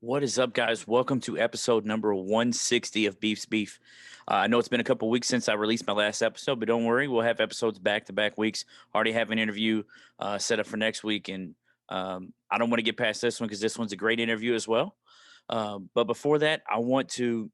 What is up, guys? Welcome to episode number 160 of Beef's Beef. I know it's been a couple weeks since I released my last episode, but don't worry, we'll have episodes back-to-back weeks. Already have an interview set up for next week, and I don't want to get past this one because this one's a great interview as well. But before that, I want to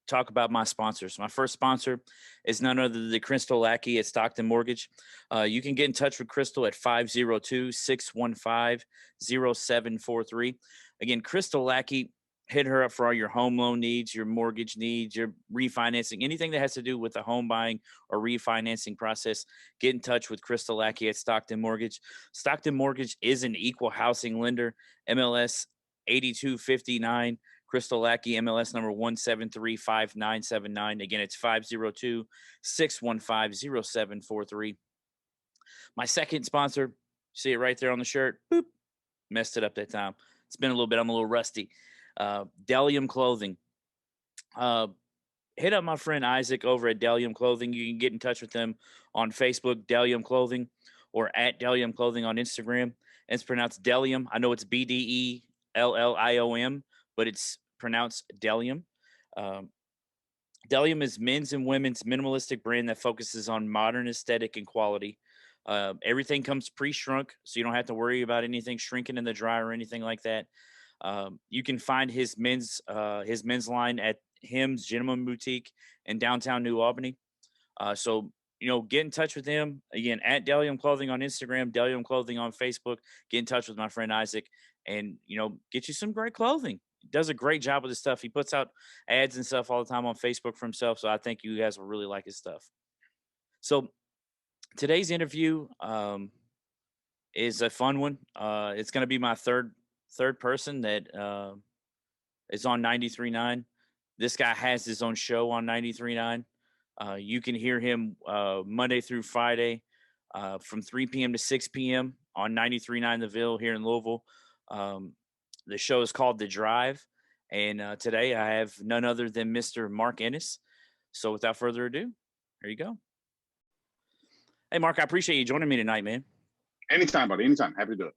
talk about my sponsors. My first sponsor is none other than Crystal Lackey at Stockton Mortgage. You can get in touch with Crystal at 502-615-0743. Again, Crystal Lackey, hit her up for all your home loan needs, your mortgage needs, your refinancing, anything that has to do with the home buying or refinancing process. Get in touch with Crystal Lackey at Stockton Mortgage. Stockton Mortgage is an equal housing lender, MLS 8259. Crystal Lackey, MLS number 1735979. Again, it's 502-615-0743. My second sponsor, see it right there on the shirt. Boop. Messed it up that time. It's been a little bit. I'm a little rusty. Delium Clothing. Hit up my friend Isaac over at Delium Clothing. You can get in touch with them on Facebook, Delium Clothing, or at Delium Clothing on Instagram. It's pronounced Delium. I know it's Bdelliom, but it's pronounced Delium. Delium is men's and women's minimalistic brand that focuses on modern aesthetic and quality. Everything comes pre-shrunk, so you don't have to worry about anything shrinking in the dryer or anything like that. You can find his men's line at Him's Gentleman Boutique in downtown New Albany. So get in touch with them again at Delium Clothing on Instagram, Delium Clothing on Facebook. Get in touch with my friend Isaac, and get you some great clothing. He does a great job with his stuff. He puts out ads and stuff all the time on Facebook for himself. So I think you guys will really like his stuff. So today's interview is a fun one. It's going to be my third person that is on 93.9. This guy has his own show on 93.9. You can hear him Monday through Friday from 3 p.m. to 6 p.m. on 93.9 The Ville here in Louisville. The show is called The Drive, and today I have none other than Mr. Mark Ennis. So without further ado, here you go. Hey, Mark, I appreciate you joining me tonight, man. Anytime, buddy. Anytime. Happy to do it.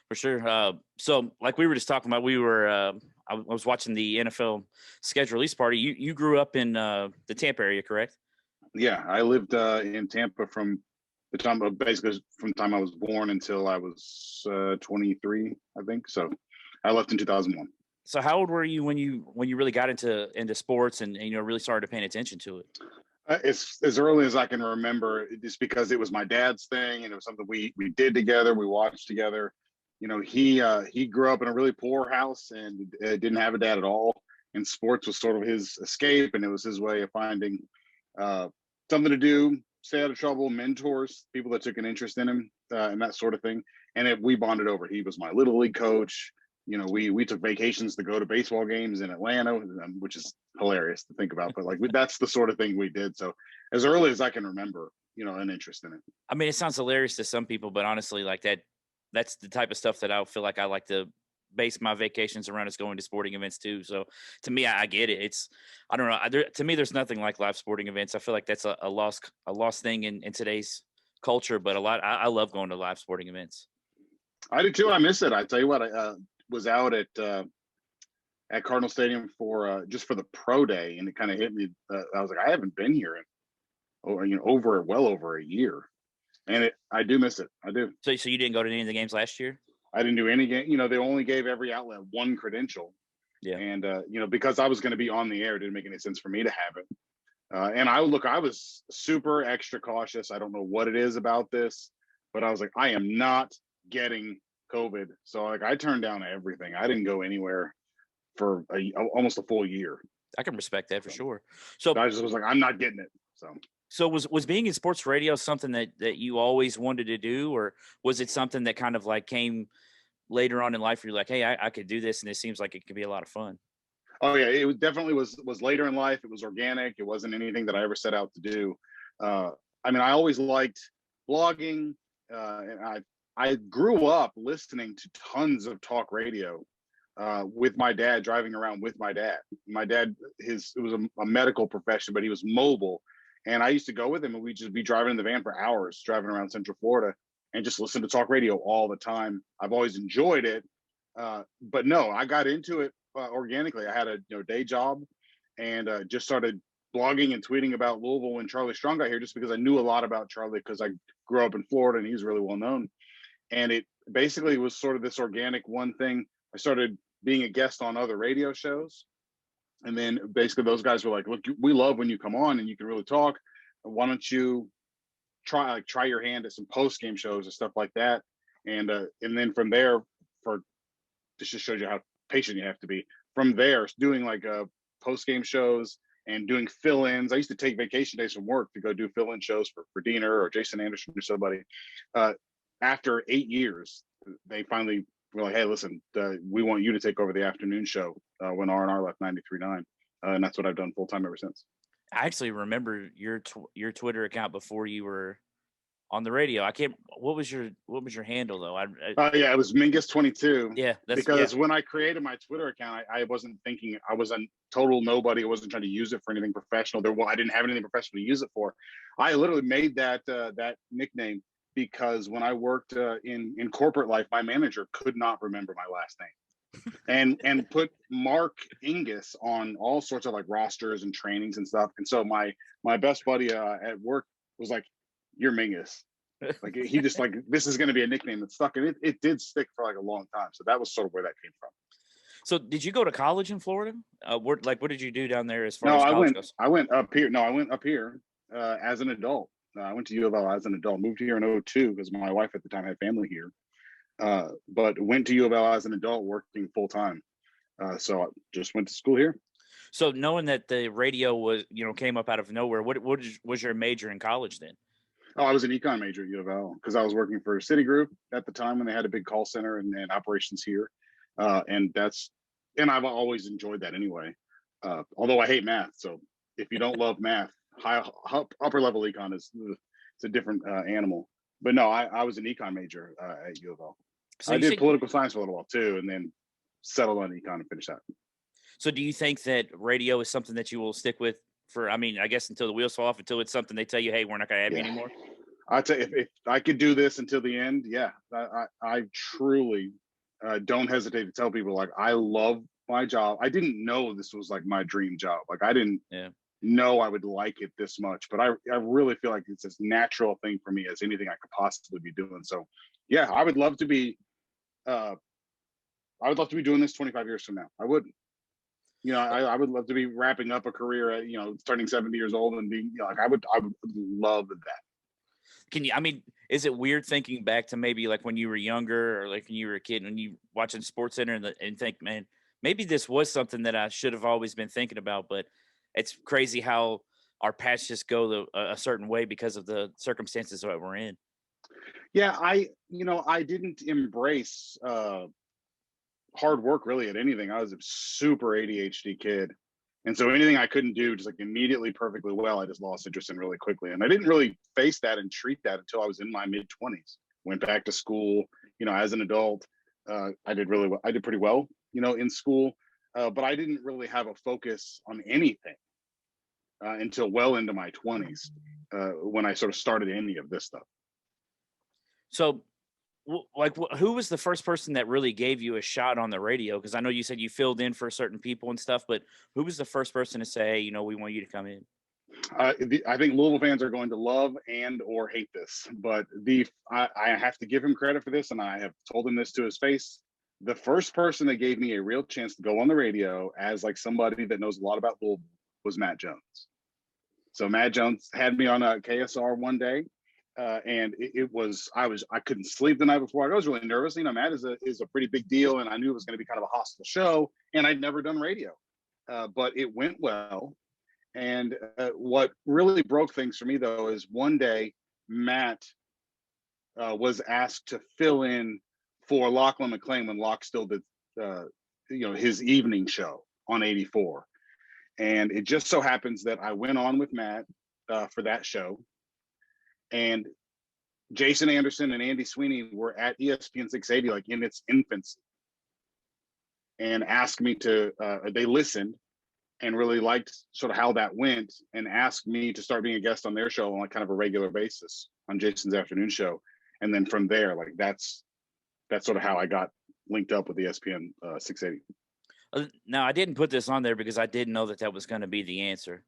For sure. So like we were just talking about, I was watching the NFL schedule release party. You grew up in the Tampa area, correct? Yeah, I lived in Tampa from the time I was born until I was 23, I think. So I left in 2001. So how old were you when you really got into sports and really started paying attention to it? As early as I can remember, just because it was my dad's thing and it was something we did together, we watched together. He grew up in a really poor house and didn't have a dad at all. And sports was sort of his escape, and it was his way of finding something to do, stay out of trouble, mentors, people that took an interest in him, and that sort of thing. And we bonded over. He was my little league coach. We took vacations to go to baseball games in Atlanta, which is hilarious to think about. But that's the sort of thing we did. So as early as I can remember, an interest in it. I mean, it sounds hilarious to some people, but honestly, that's the type of stuff that I feel like I like to base my vacations around, is going to sporting events too. So to me, I get it. I don't know. To me, there's nothing like live sporting events. I feel like that's a lost thing in today's culture. But I love going to live sporting events. I do too. I miss it. I tell you what, I was out at Cardinal Stadium for just for the pro day, and it kind of hit me. I was like, I haven't been here in well over a year, and I do miss it. I do. So you didn't go to any of the games last year? I didn't do any game. They only gave every outlet one credential. Yeah. And because I was going to be on the air, it didn't make any sense for me to have it. And I was super extra cautious. I don't know what it is about this, but I was like, I am not getting COVID. So I turned down everything. I didn't go anywhere for almost a full year. I can respect that for sure. So I just was like, I'm not getting it. So was being in sports radio something that you always wanted to do, or was it something that kind of came later on in life where you're like, hey, I could do this, and it seems like it could be a lot of fun? Oh yeah, it definitely was later in life. It was organic. It wasn't anything that I ever set out to do. I mean, I always liked blogging, and I grew up listening to tons of talk radio with my dad, driving around with my dad. My dad, it was a medical profession, but he was mobile. And I used to go with him, and we'd just be driving in the van for hours, driving around Central Florida, and just listen to talk radio all the time. I've always enjoyed it. But no, I got into it organically. I had a day job, and just started blogging and tweeting about Louisville when Charlie Strong got here, just because I knew a lot about Charlie because I grew up in Florida and he's really well known. And it basically was sort of this organic one thing. I started being a guest on other radio shows, and then basically those guys were like, "Look, we love when you come on and you can really talk. Why don't you try your hand at some post game shows and stuff like that?" And then from there, for this just shows you how patient you have to be. From there, doing like post game shows and doing fill-ins. I used to take vacation days from work to go do fill-in shows for Diener or Jason Anderson or somebody. After 8 years, they finally were like, "Hey, listen, we want you to take over the afternoon show," when R&R left 93.9. And that's what I've done full time ever since. I actually remember your Twitter account before you were on the radio. I can't. What was your handle though? Yeah, it was Mingus22. Yeah, because when I created my Twitter account, I wasn't thinking, I was a total nobody. I wasn't trying to use it for anything professional. I didn't have anything professional to use it for. I literally made that nickname because when I worked in corporate life, my manager could not remember my last name, and put Mark Ingus on all sorts of like rosters and trainings and stuff. And so my best buddy at work was like, "You're Mingus." Like he just like, this is going to be a nickname that stuck, and it did stick for like a long time. So that was sort of where that came from. So did you go to college in Florida? What did you do down there as far No, as college goes? I went up here. No, I went up here as an adult. I went to U of L as an adult. Moved here in 2002 because my wife at the time had family here. But went to U of L as an adult, working full time. So I just went to school here. So knowing that the radio was, came up out of nowhere, what was your major in college then? Oh, I was an econ major at U of L because I was working for Citigroup at the time when they had a big call center and operations here. And I've always enjoyed that anyway. Although I hate math. So if you don't love math, upper level econ it's a different animal. But no, I was an econ major at U of L. So I did political science for a little while too, and then settled on econ and finished that. So do you think that radio is something that you will stick with for, I guess until the wheels fall off, until it's something they tell you, "Hey, we're not going to have you anymore"? I'd say if I could do this until the end, yeah, I truly don't hesitate to tell people, like, I love my job. I didn't know this was like my dream job. Like I didn't know I would like it this much, but I really feel like it's as natural thing for me as anything I could possibly be doing. So yeah, I would love to be doing this 25 years from now. I would. I would love to be wrapping up a career at, turning 70 years old and being, like, I would love that. Can you, is it weird thinking back to maybe like when you were younger or like when you were a kid, when you watching Sports Center and think, man, maybe this was something that I should have always been thinking about, but it's crazy how our paths just go a certain way because of the circumstances that we're in. Yeah. I didn't embrace, hard work really at anything. I was a super ADHD kid. And so anything I couldn't do just like immediately perfectly well, I just lost interest in really quickly. And I didn't really face that and treat that until I was in my mid 20s. Went back to school, as an adult. I did really well. I did pretty well, in school. But I didn't really have a focus on anything until well into my 20s when I sort of started any of this stuff. So who was the first person that really gave you a shot on the radio? Because I know you said you filled in for certain people and stuff, but who was the first person to say, "Hey, we want you to come in"? I think Louisville fans are going to love and or hate this, but I have to give him credit for this, and I have told him this to his face. The first person that gave me a real chance to go on the radio as like somebody that knows a lot about Louisville was Matt Jones. So Matt Jones had me on a KSR one day. And I couldn't sleep the night before. I was really nervous. Matt is a pretty big deal, and I knew it was going to be kind of a hostile show, and I'd never done radio, but it went well. And what really broke things for me though is one day Matt was asked to fill in for Lachlan McLean when Locke still did his evening show on 84, and it just so happens that I went on with Matt for that show. And Jason Anderson and Andy Sweeney were at ESPN 680 like in its infancy, and asked me to. They listened and really liked sort of how that went, and asked me to start being a guest on their show on like kind of a regular basis on Jason's afternoon show. And then from there, like that's sort of how I got linked up with ESPN 680. Now I didn't put this on there because I didn't know that that was going to be the answer.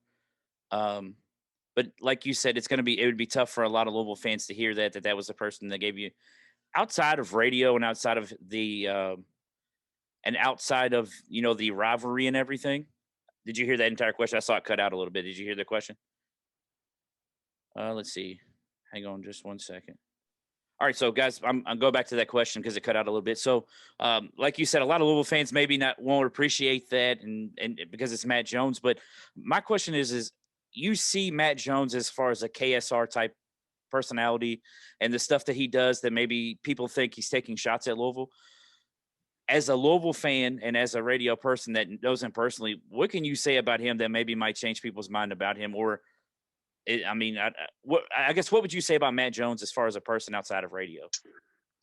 Um, but like you said, it would be tough for a lot of Louisville fans to hear that was the person that gave you outside of radio and outside of the rivalry and everything. Did you hear that entire question? I saw it cut out a little bit. Did you hear the question? Let's see. Hang on just one second. All right, so guys, I'm go back to that question because it cut out a little bit. So, like you said, a lot of Louisville fans maybe not won't appreciate that, and because it's Matt Jones. But my question is you see Matt Jones as far as a KSR type personality and the stuff that he does that maybe people think he's taking shots at Louisville. As a Louisville fan and as a radio person that knows him personally, what can you say about him that maybe might change people's mind about him? Or, I guess what would you say about Matt Jones as far as a person outside of radio?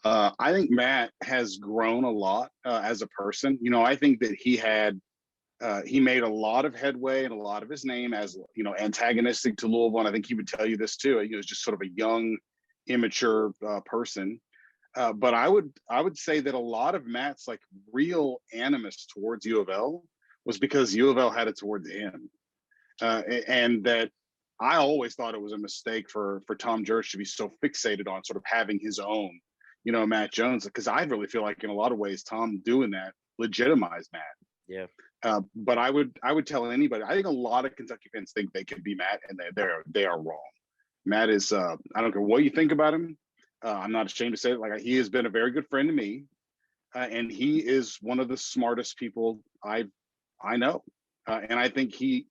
I think Matt has grown a lot as a person. I think that he made a lot of headway and a lot of his name as antagonistic to Louisville, and I think he would tell you this too. He was just sort of a young, immature person. But I would say that a lot of Matt's like real animus towards U of L was because U of L had it towards him, and that I always thought it was a mistake for Tom Jurich to be so fixated on sort of having his own, Matt Jones, because I really feel like in a lot of ways Tom doing that legitimized Matt. Yeah. But I would tell anybody. I think a lot of Kentucky fans think they could be Matt, and they are wrong. Matt is. I don't care what you think about him. I'm not ashamed to say it. Like, he has been a very good friend to me, and he is one of the smartest people I know. And I think he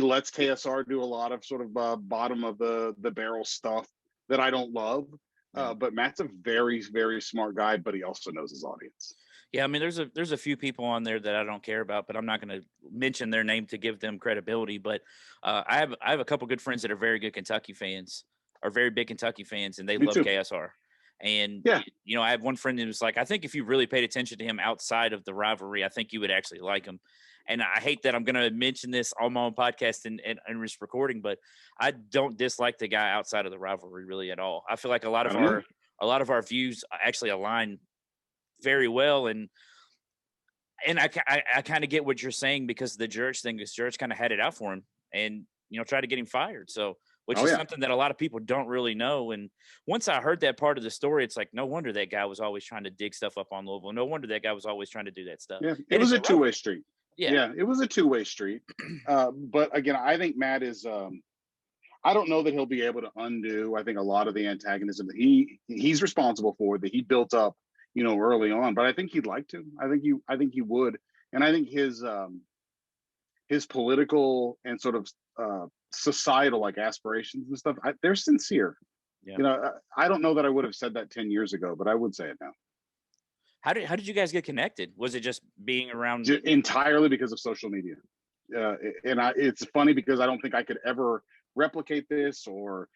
lets KSR do a lot of sort of bottom of the barrel stuff that I don't love. But Matt's a very, very smart guy, but he also knows his audience. Yeah, I mean, there's a few people on there that I don't care about, but I'm not going to mention their name to give them credibility. But I have a couple good friends that are very good Kentucky fans, are very big Kentucky fans, and they love KSR. And yeah, I have one friend who was like, I think if you really paid attention to him outside of the rivalry, I think you would actually like him. And I hate that I'm going to mention this on my own podcast and this recording, but I don't dislike the guy outside of the rivalry really at all. I feel like a lot of our views actually align very well, and I kind of get what you're saying because the Jurich thing is Jurich kind of had it out for him and tried to get him fired. So which is something that a lot of people don't really know. And once I heard that part of the story, it's like no wonder that guy was always trying to dig stuff up on Louisville. No wonder that guy was always trying to do that stuff. Yeah, it was a two-way street. Yeah, it was a two-way street. But again, I think Matt is. I don't know that he'll be able to undo. I think a lot of the antagonism that he's responsible for that he built up, early on. But I think he'd like to. I think he would. And I think his political and sort of societal like aspirations and stuff, they're sincere. Yeah. I don't know that I would have said that 10 years ago, but I would say it now. How did you guys get connected? Was it just being around? Entirely because of social media. And it's funny because I don't think I could ever replicate this or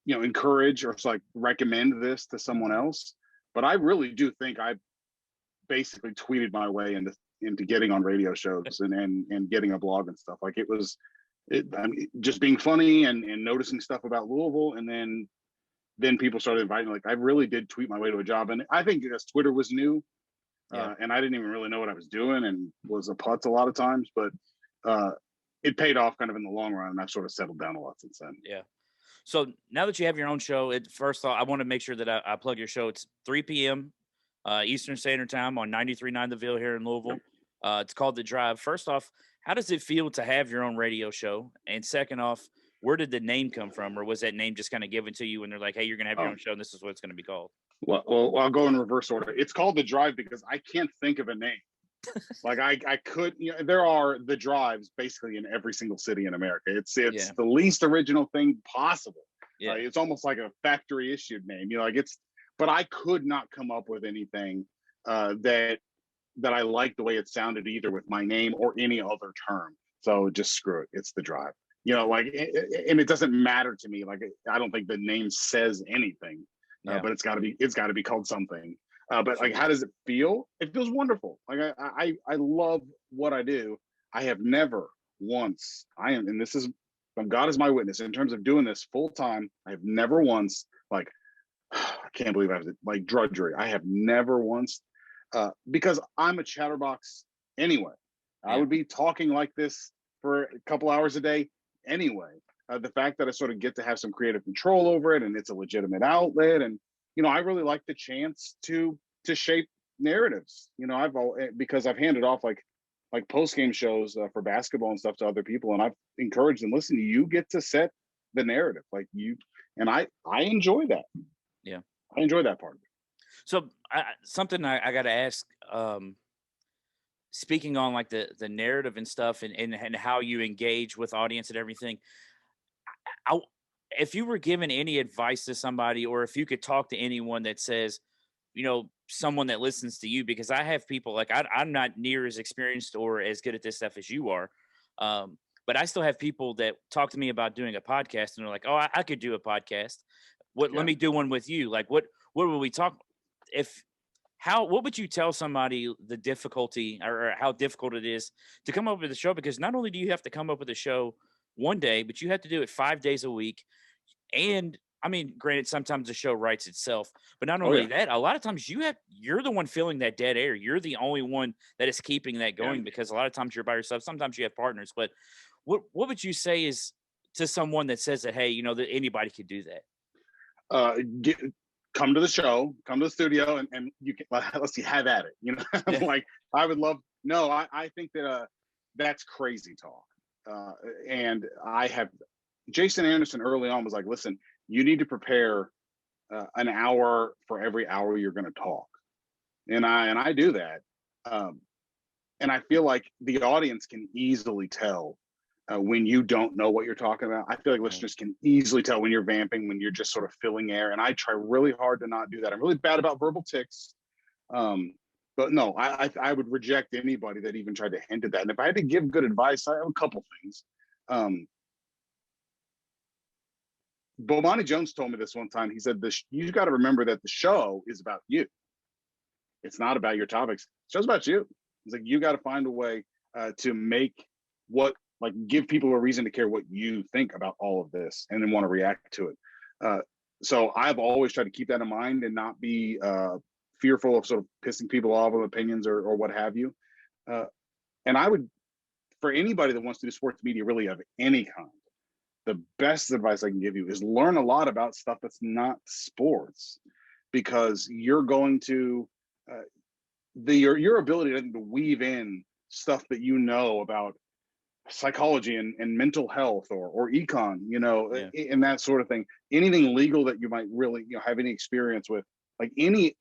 encourage or like recommend this to someone else. But I really do think I basically tweeted my way into getting on radio shows and getting a blog and stuff. Like just being funny and noticing stuff about Louisville, and then people started inviting. Like, I really did tweet my way to a job, and I think because Twitter was new, and I didn't even really know what I was doing, and was a putz a lot of times. But it paid off kind of in the long run, and I've sort of settled down a lot since then. Yeah. So now that you have your own show, first off, I want to make sure that I plug your show. It's 3 p.m. Eastern Standard Time on 93.9 The Ville here in Louisville. It's called The Drive. First off, how does it feel to have your own radio show? And second off, where did the name come from? Or was that name just kind of given to you and they're like, hey, you're going to have your own show and this is what it's going to be called? Well, I'll go in reverse order. It's called The Drive because I can't think of a name. Like I could, there are the drives basically in every single city in America. It's the least original thing possible. Yeah. It's almost like a factory issued name, but I could not come up with anything that I like the way it sounded either with my name or any other term. So just screw it. It's The Drive, and it doesn't matter to me. Like, I don't think the name says anything, but it's gotta be called something. But like, how does it feel? It feels wonderful. Like I love what I do. I have never once, and this is, God is my witness, in terms of doing this full time, I have never once, like, I can't believe I have like drudgery. I have never once because I'm a chatterbox anyway. I Yeah. would be talking like this for a couple hours a day anyway. The fact that I sort of get to have some creative control over it, and it's a legitimate outlet, and I really like the chance to shape narratives. Because I've handed off like post game shows for basketball and stuff to other people, and I've encouraged them. Listen, you get to set the narrative, like you, and I enjoy that. Yeah. I enjoy that part of it. So something I got to ask, speaking on like the narrative and stuff and how you engage with audience and everything. I, if you were given any advice to somebody, or if you could talk to anyone that says, someone that listens to you, because I have people like I'm not near as experienced or as good at this stuff as you are. But I still have people that talk to me about doing a podcast and they're like, oh, I could do a podcast. Let Yeah. me do one with you. Like, what would we talk? What would you tell somebody the difficulty or how difficult it is to come up with a show? Because not only do you have to come up with a show one day, but you have to do it 5 days a week. And I mean, granted, sometimes the show writes itself, but not Oh only yeah. that, a lot of times you're the one filling that dead air. You're the only one that is keeping that Yeah. going, because a lot of times you're by yourself. Sometimes you have partners, but what would you say is to someone that says that, hey, that anybody could do that? Get come to the show, come to the studio, and you can let's see, have at it. Yeah. Like I would love. No, I think that that's crazy talk. And I have Jason Anderson early on was like, listen, you need to prepare an hour for every hour you're going to talk, and I do that. Um, and I feel like the audience can easily tell when you don't know what you're talking about. I feel like Yeah. listeners can easily tell when you're vamping, when you're just sort of filling air. And I try really hard to not do that. I'm really bad about verbal tics. Um, but no, I would reject anybody that even tried to hint at that. And if I had to give good advice, I have a couple things. Um, Bomani Jones told me this one time. He said, you got to remember that the show is about you. It's not about your topics. The show's about you. It's like you got to find a way to make give people a reason to care what you think about all of this and then want to react to it. So I've always tried to keep that in mind and not be fearful of sort of pissing people off with opinions or what have you. And I would, for anybody that wants to do sports media really of any kind, the best advice I can give you is learn a lot about stuff that's not sports, because you're going to your ability to weave in stuff that about psychology and mental health or econ, Yeah. and that sort of thing. Anything legal that you might really have any experience with, like anything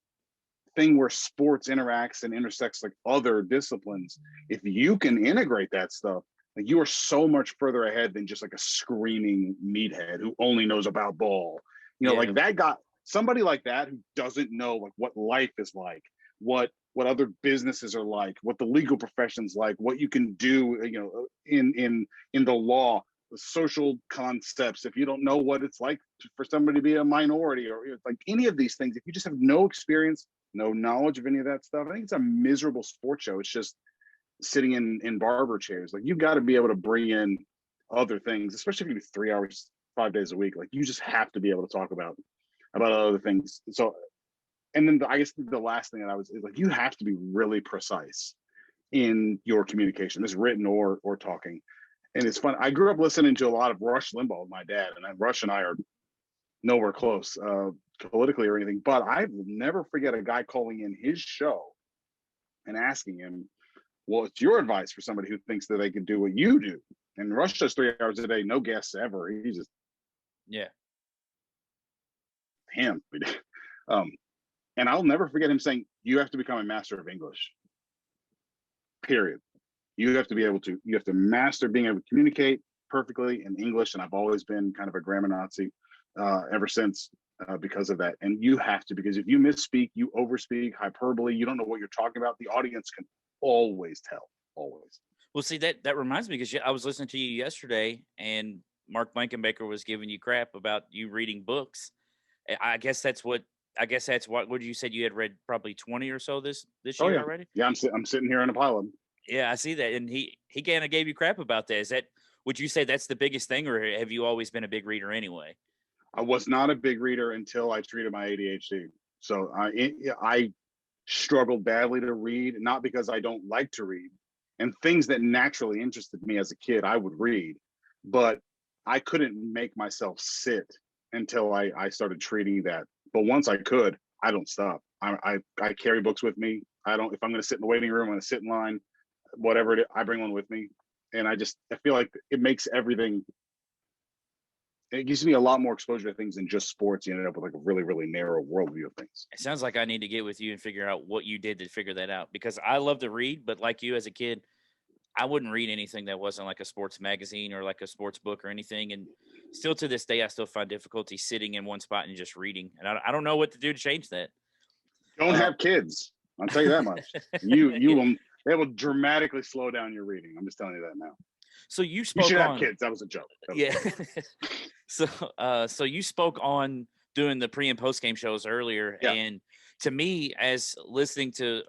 where sports interacts and intersects like other disciplines. If you can integrate that stuff, like you are so much further ahead than just like a screaming meathead who only knows about ball. Yeah. Like that guy, somebody like that who doesn't know like what life is like, what other businesses are like, what the legal profession's like, what you can do, in the law, the social concepts. If you don't know what it's like for somebody to be a minority or like any of these things, if you just have no experience, no knowledge of any of that stuff, I think it's a miserable sports show. It's just sitting in barber chairs. Like you've got to be able to bring in other things, especially if you do 3 hours, 5 days a week. Like you just have to be able to talk about other things. So, and then I guess the last thing that is like, you have to be really precise in your communication, this written or talking. And it's fun. I grew up listening to a lot of Rush Limbaugh with my dad, and Rush and I are nowhere close politically or anything, but I will never forget a guy calling in his show and asking him, what's your advice for somebody who thinks that they can do what you do? And Rush does 3 hours a day, no guests ever. He's just Yeah. him. And I'll never forget him saying, you have to become a master of English, period. You have to master being able to communicate perfectly in English. And I've always been kind of a grammar Nazi ever since because of that. And you have to, because if you misspeak, you overspeak, hyperbole, you don't know what you're talking about, the audience can always tell, always. Well, see, that reminds me, because I was listening to you yesterday, and Mark Blankenbaker was giving you crap about you reading books. I guess that's what you said you had read probably 20 or so this Oh year yeah. already. Yeah, I'm sitting here in a pile of them. Yeah, I see that, and he kind of gave you crap about that. Would you say that's the biggest thing, or have you always been a big reader anyway? I was not a big reader until I treated my ADHD. So I struggled badly to read, not because I don't like to read. And things that naturally interested me as a kid, I would read, but I couldn't make myself sit until I started treating that. But once I could, I don't stop. I carry books with me. I don't, if I'm going to sit in the waiting room, I'm going to sit in line, whatever it is, I bring one with me. And I feel like it makes everything, it gives me a lot more exposure to things than just sports. You end up with like a really, really narrow worldview of things. It sounds like I need to get with you and figure out what you did to figure that out, because I love to read, but like you as a kid, I wouldn't read anything that wasn't like a sports magazine or like a sports book or anything. And still to this day, I still find difficulty sitting in one spot and just reading. And I don't know what to do to change that. Don't have kids. I'll tell you that much. You will, they will dramatically slow down your reading. I'm just telling you that now. So you You spoke should have on, kids. That was a joke. yeah. So you spoke on doing the pre and post game shows earlier. Yeah. And to me, listening to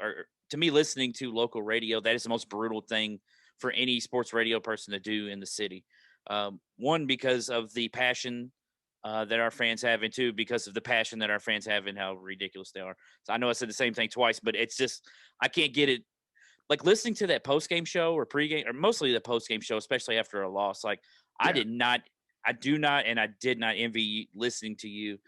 local radio, that is the most brutal thing for any sports radio person to do in the city. One, because of the passion that our fans have, and two, because of the passion that our fans have and how ridiculous they are. So I know I said the same thing twice, but it's just, I can't get it. Like listening to that post game show or pregame, or mostly the post game show, especially after a loss. Like I did not envy listening to you.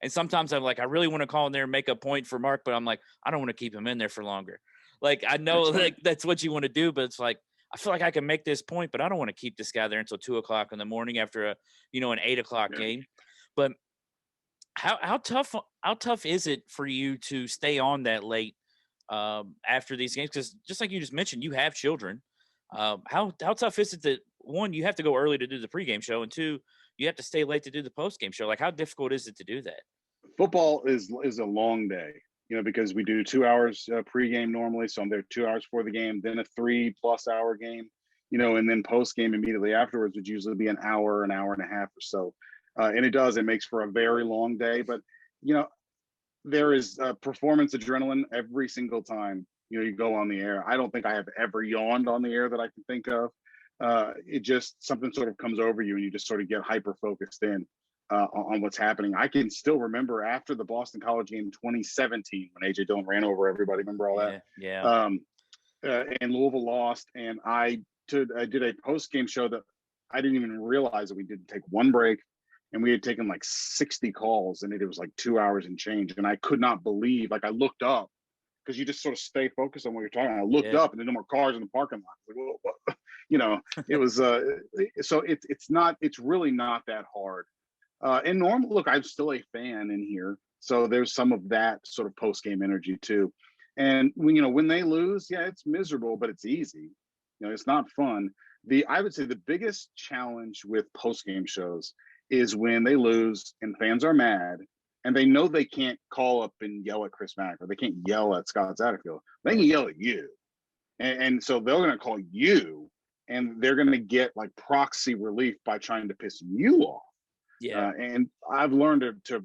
And sometimes I'm like, I really want to call in there and make a point for Mark, but I'm like, I don't want to keep him in there for longer. Like I know like that's what you want to do, but it's like, I feel like I can make this point, but I don't want to keep this guy there until 2:00 in the morning after an 8:00 game. But how tough is it for you to stay on that late after these games? Because just like you just mentioned, you have children. How tough is it that, one, you have to go early to do the pregame show, and two, you have to stay late to do the postgame show? Like, how difficult is it to do that? Football is a long day, because we do 2 hours pregame normally. So I'm there 2 hours before the game, then a 3+ hour game, and then post game immediately afterwards would usually be an hour and a half or so. And it makes for a very long day. But, there is performance adrenaline every single time, you go on the air. I don't think I have ever yawned on the air that I can think of. It just, something sort of comes over you and you just sort of get hyper focused in on what's happening. I can still remember after the Boston College game 2017 when AJ Dillon ran over everybody. Remember all that? Yeah. And Louisville lost, and I did a post game show that I didn't even realize that we didn't take one break, and we had taken like 60 calls, and it was like 2 hours and change. And I could not believe, like I looked up, because you just sort of stay focused on what you're talking about. I looked up, and there's no more cars in the parking lot. Like, whoa. It was so it's really not that hard. And normal, look, I'm still a fan in here, so there's some of that sort of post game energy too. And when they lose, yeah, it's miserable, but it's easy. It's not fun. I would say the biggest challenge with post game shows is when they lose and fans are mad and they know they can't call up and yell at Chris Mack, or they can't yell at Scott Satterfield. They can yell at you. And so they're going to call you, and they're going to get like proxy relief by trying to piss you off. Yeah. And I've learned to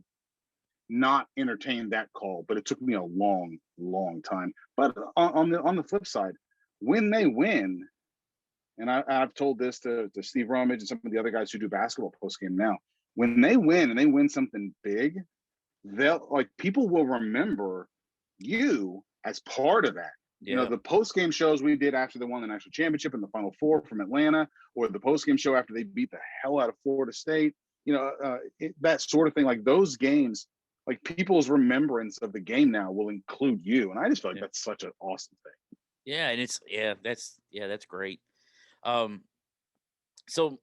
not entertain that call, but it took me a long, long time. But on the flip side, when they win, and I've told this to Steve Rumage and some of the other guys who do basketball post game now, when they win and they win something big, people will remember you as part of that. Yeah. The post game shows we did after they won the national championship in the Final Four from Atlanta, or the post game show after they beat the hell out of Florida State, that sort of thing. Like those games, like people's remembrance of the game now will include you, and I just feel like that's such an awesome thing. Yeah, and that's great. So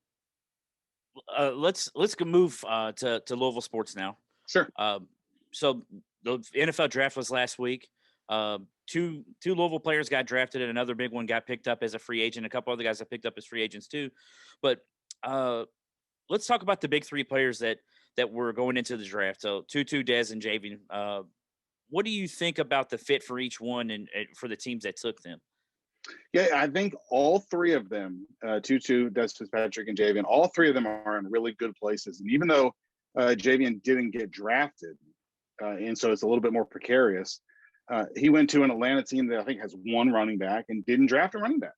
let's go move to Louisville sports now. Sure. So the NFL draft was last week. Two Louisville players got drafted, and another big one got picked up as a free agent. A couple other guys got picked up as free agents too. But let's talk about the big three players that were going into the draft. So Tutu, Dez, and Javian. What do you think about the fit for each one and for the teams that took them? Yeah, I think all three of them, Tutu, Des Fitzpatrick, and Javian, all three of them are in really good places. And even though Javian didn't get drafted, and so it's a little bit more precarious, he went to an Atlanta team that I think has one running back and didn't draft a running back.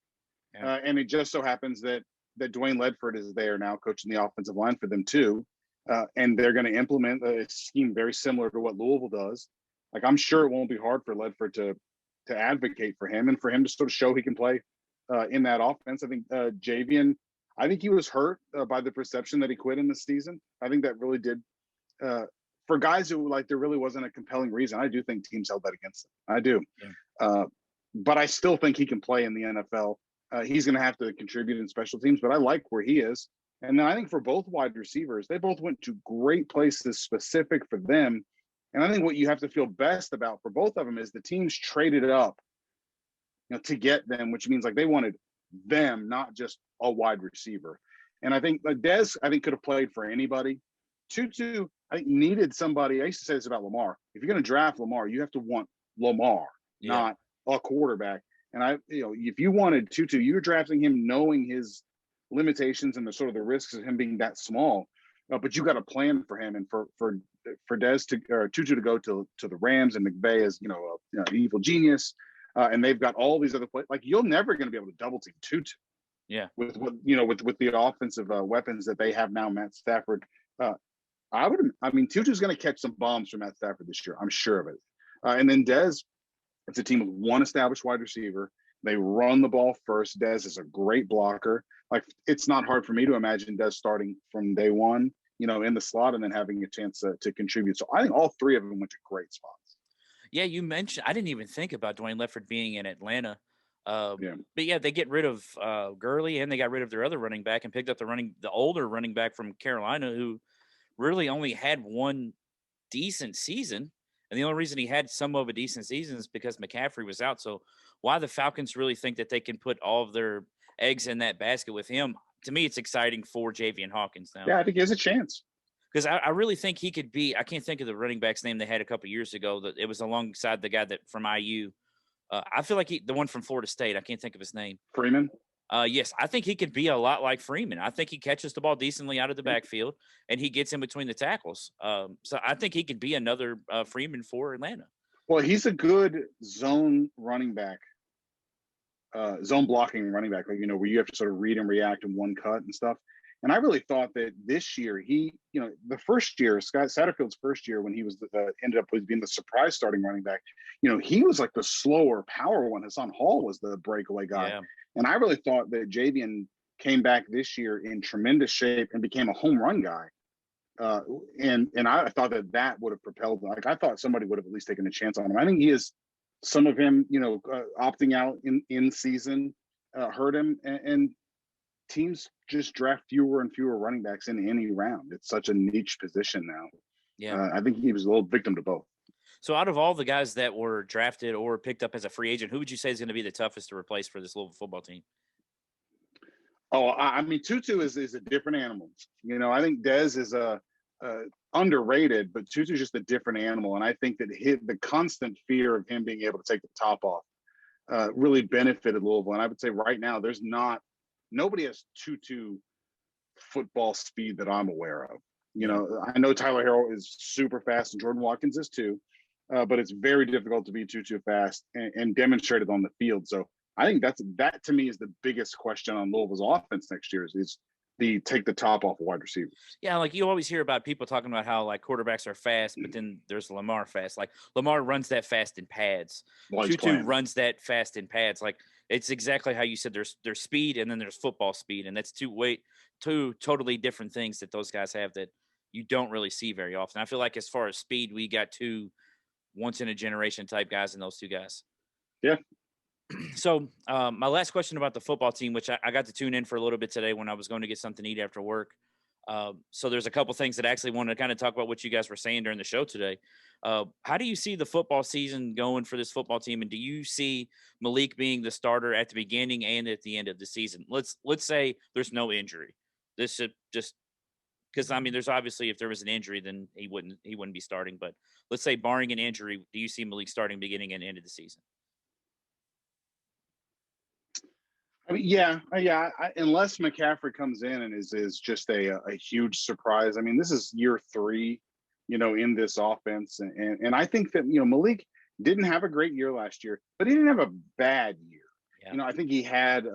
Yeah. And it just so happens that Dwayne Ledford is there now coaching the offensive line for them too. And they're going to implement a scheme very similar to what Louisville does. Like, I'm sure it won't be hard for Ledford to advocate for him and for him to sort of show he can play in that offense. I think Javian, I think he was hurt by the perception that he quit in the season. I think that really did. For guys who, like, there really wasn't a compelling reason. I do think teams held that against him. I do. Yeah. But I still think he can play in the NFL. He's going to have to contribute in special teams, but I like where he is. And then I think for both wide receivers, they both went to great places specific for them. And I think what you have to feel best about for both of them is the teams traded up, to get them, which means like they wanted them, not just a wide receiver. And I think Dez, I think, could have played for anybody. Tutu, I think, needed somebody. I used to say this about Lamar. If you're going to draft Lamar, you have to want Lamar, not a quarterback. And if you wanted Tutu, you were drafting him knowing his limitations and the sort of the risks of him being that small. But you got a plan for him, and for Dez or Tutu to go to the Rams, and McVay is an evil genius, and they've got all these other players. Like, you're never going to be able to double team Tutu. Yeah. With the offensive weapons that they have now, Matt Stafford. Tutu's going to catch some bombs from Matt Stafford this year. I'm sure of it. And then Dez, it's a team with one established wide receiver. They run the ball first. Dez is a great blocker. Like, it's not hard for me to imagine Dez starting from day one, in the slot, and then having a chance to contribute. So I think all three of them went to great spots. Yeah, you mentioned, I didn't even think about Dwayne Ledford being in Atlanta. But yeah, they get rid of Gurley, and they got rid of their other running back and picked up the older running back from Carolina, who really only had one decent season. And the only reason he had some of a decent season is because McCaffrey was out. So why the Falcons really think that they can put all of their eggs in that basket with him, to me, it's exciting for Javian Hawkins now. Yeah, I think he has a chance. Because I really think he could be – I can't think of the running back's name they had a couple years ago. That it was alongside the guy that from IU. I feel like the one from Florida State. I can't think of his name. Freeman? Yes, I think he could be a lot like Freeman. I think he catches the ball decently out of the backfield, and he gets in between the tackles. So I think he could be another Freeman for Atlanta. Well, he's a good zone running back, zone blocking running back, where you have to sort of read and react in one cut and stuff. And I really thought that this year the first year, Scott Satterfield's first year, when he was ended up being the surprise starting running back, he was like the slower power one. Hassan Hall was the breakaway guy. Yeah. And I really thought that Javian came back this year in tremendous shape and became a home run guy. And I thought that would have propelled. Like, I thought somebody would have at least taken a chance on him. I think he is, some of him, opting out in season hurt him, and teams just draft fewer and fewer running backs in any round. It's such a niche position now. Yeah, I think he was a little victim to both. So out of all the guys that were drafted or picked up as a free agent, who would you say is going to be the toughest to replace for this Louisville football team? Oh, I mean, Tutu is a different animal. I think Dez is underrated, but Tutu's just a different animal. And I think that the constant fear of him being able to take the top off really benefited Louisville. And I would say right now, nobody has Tutu football speed that I'm aware of. I know Tyler Harrell is super fast, and Jordan Watkins is too. But it's very difficult to be too fast and demonstrated on the field. So I think that to me is the biggest question on Louisville's offense next year is the take the top off wide receivers. Yeah, like you always hear about people talking about how like quarterbacks are fast, but then there's Lamar fast. Like Lamar runs that fast in pads. Tutu runs that fast in pads. Like it's exactly how you said. There's speed, and then there's football speed, and that's two totally different things that those guys have that you don't really see very often. I feel like as far as speed, we got two once in a generation type guys in those two guys. Yeah. So my last question about the football team, which I got to tune in for a little bit today when I was going to get something to eat after work. So there's a couple things that I actually wanted to kind of talk about what you guys were saying during the show today. How do you see the football season going for this football team? And do you see Malik being the starter at the beginning and at the end of the season? Let's say there's no injury. This should just, because I mean, there's obviously, if there was an injury, then he wouldn't be starting. But let's say barring an injury, do you see Malik starting beginning and end of the season? I mean, yeah. Unless McCaffrey comes in and is just a huge surprise. I mean, this is year 3, in this offense, and I think that Malik didn't have a great year last year, but he didn't have a bad year. Yeah. I think he had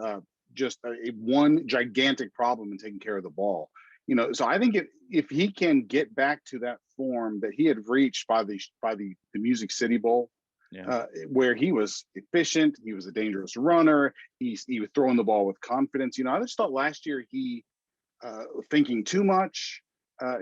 just a one gigantic problem in taking care of the ball. So I think if he can get back to that form that he had reached by the Music City Bowl, Yeah. where he was efficient, he was a dangerous runner, he was throwing the ball with confidence. I just thought last year he thinking too much,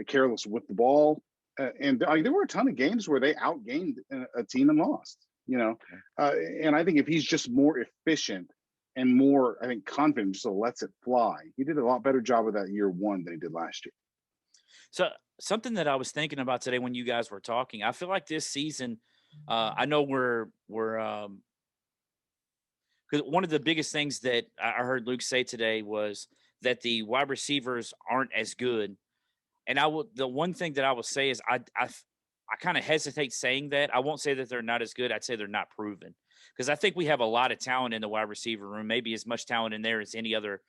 careless with the ball, and there were a ton of games where they outgained a team and lost. And I think if he's just more efficient and more, I think, confident, just lets it fly. He did a lot better job of that year one than he did last year. So something that I was thinking about today when you guys were talking, I feel like this season, I know we're because one of the biggest things that I heard Luke say today was that the wide receivers aren't as good. And the one thing that I will say is I kind of hesitate saying that. I won't say that they're not as good. I'd say they're not proven, because I think we have a lot of talent in the wide receiver room, maybe as much talent in there as any other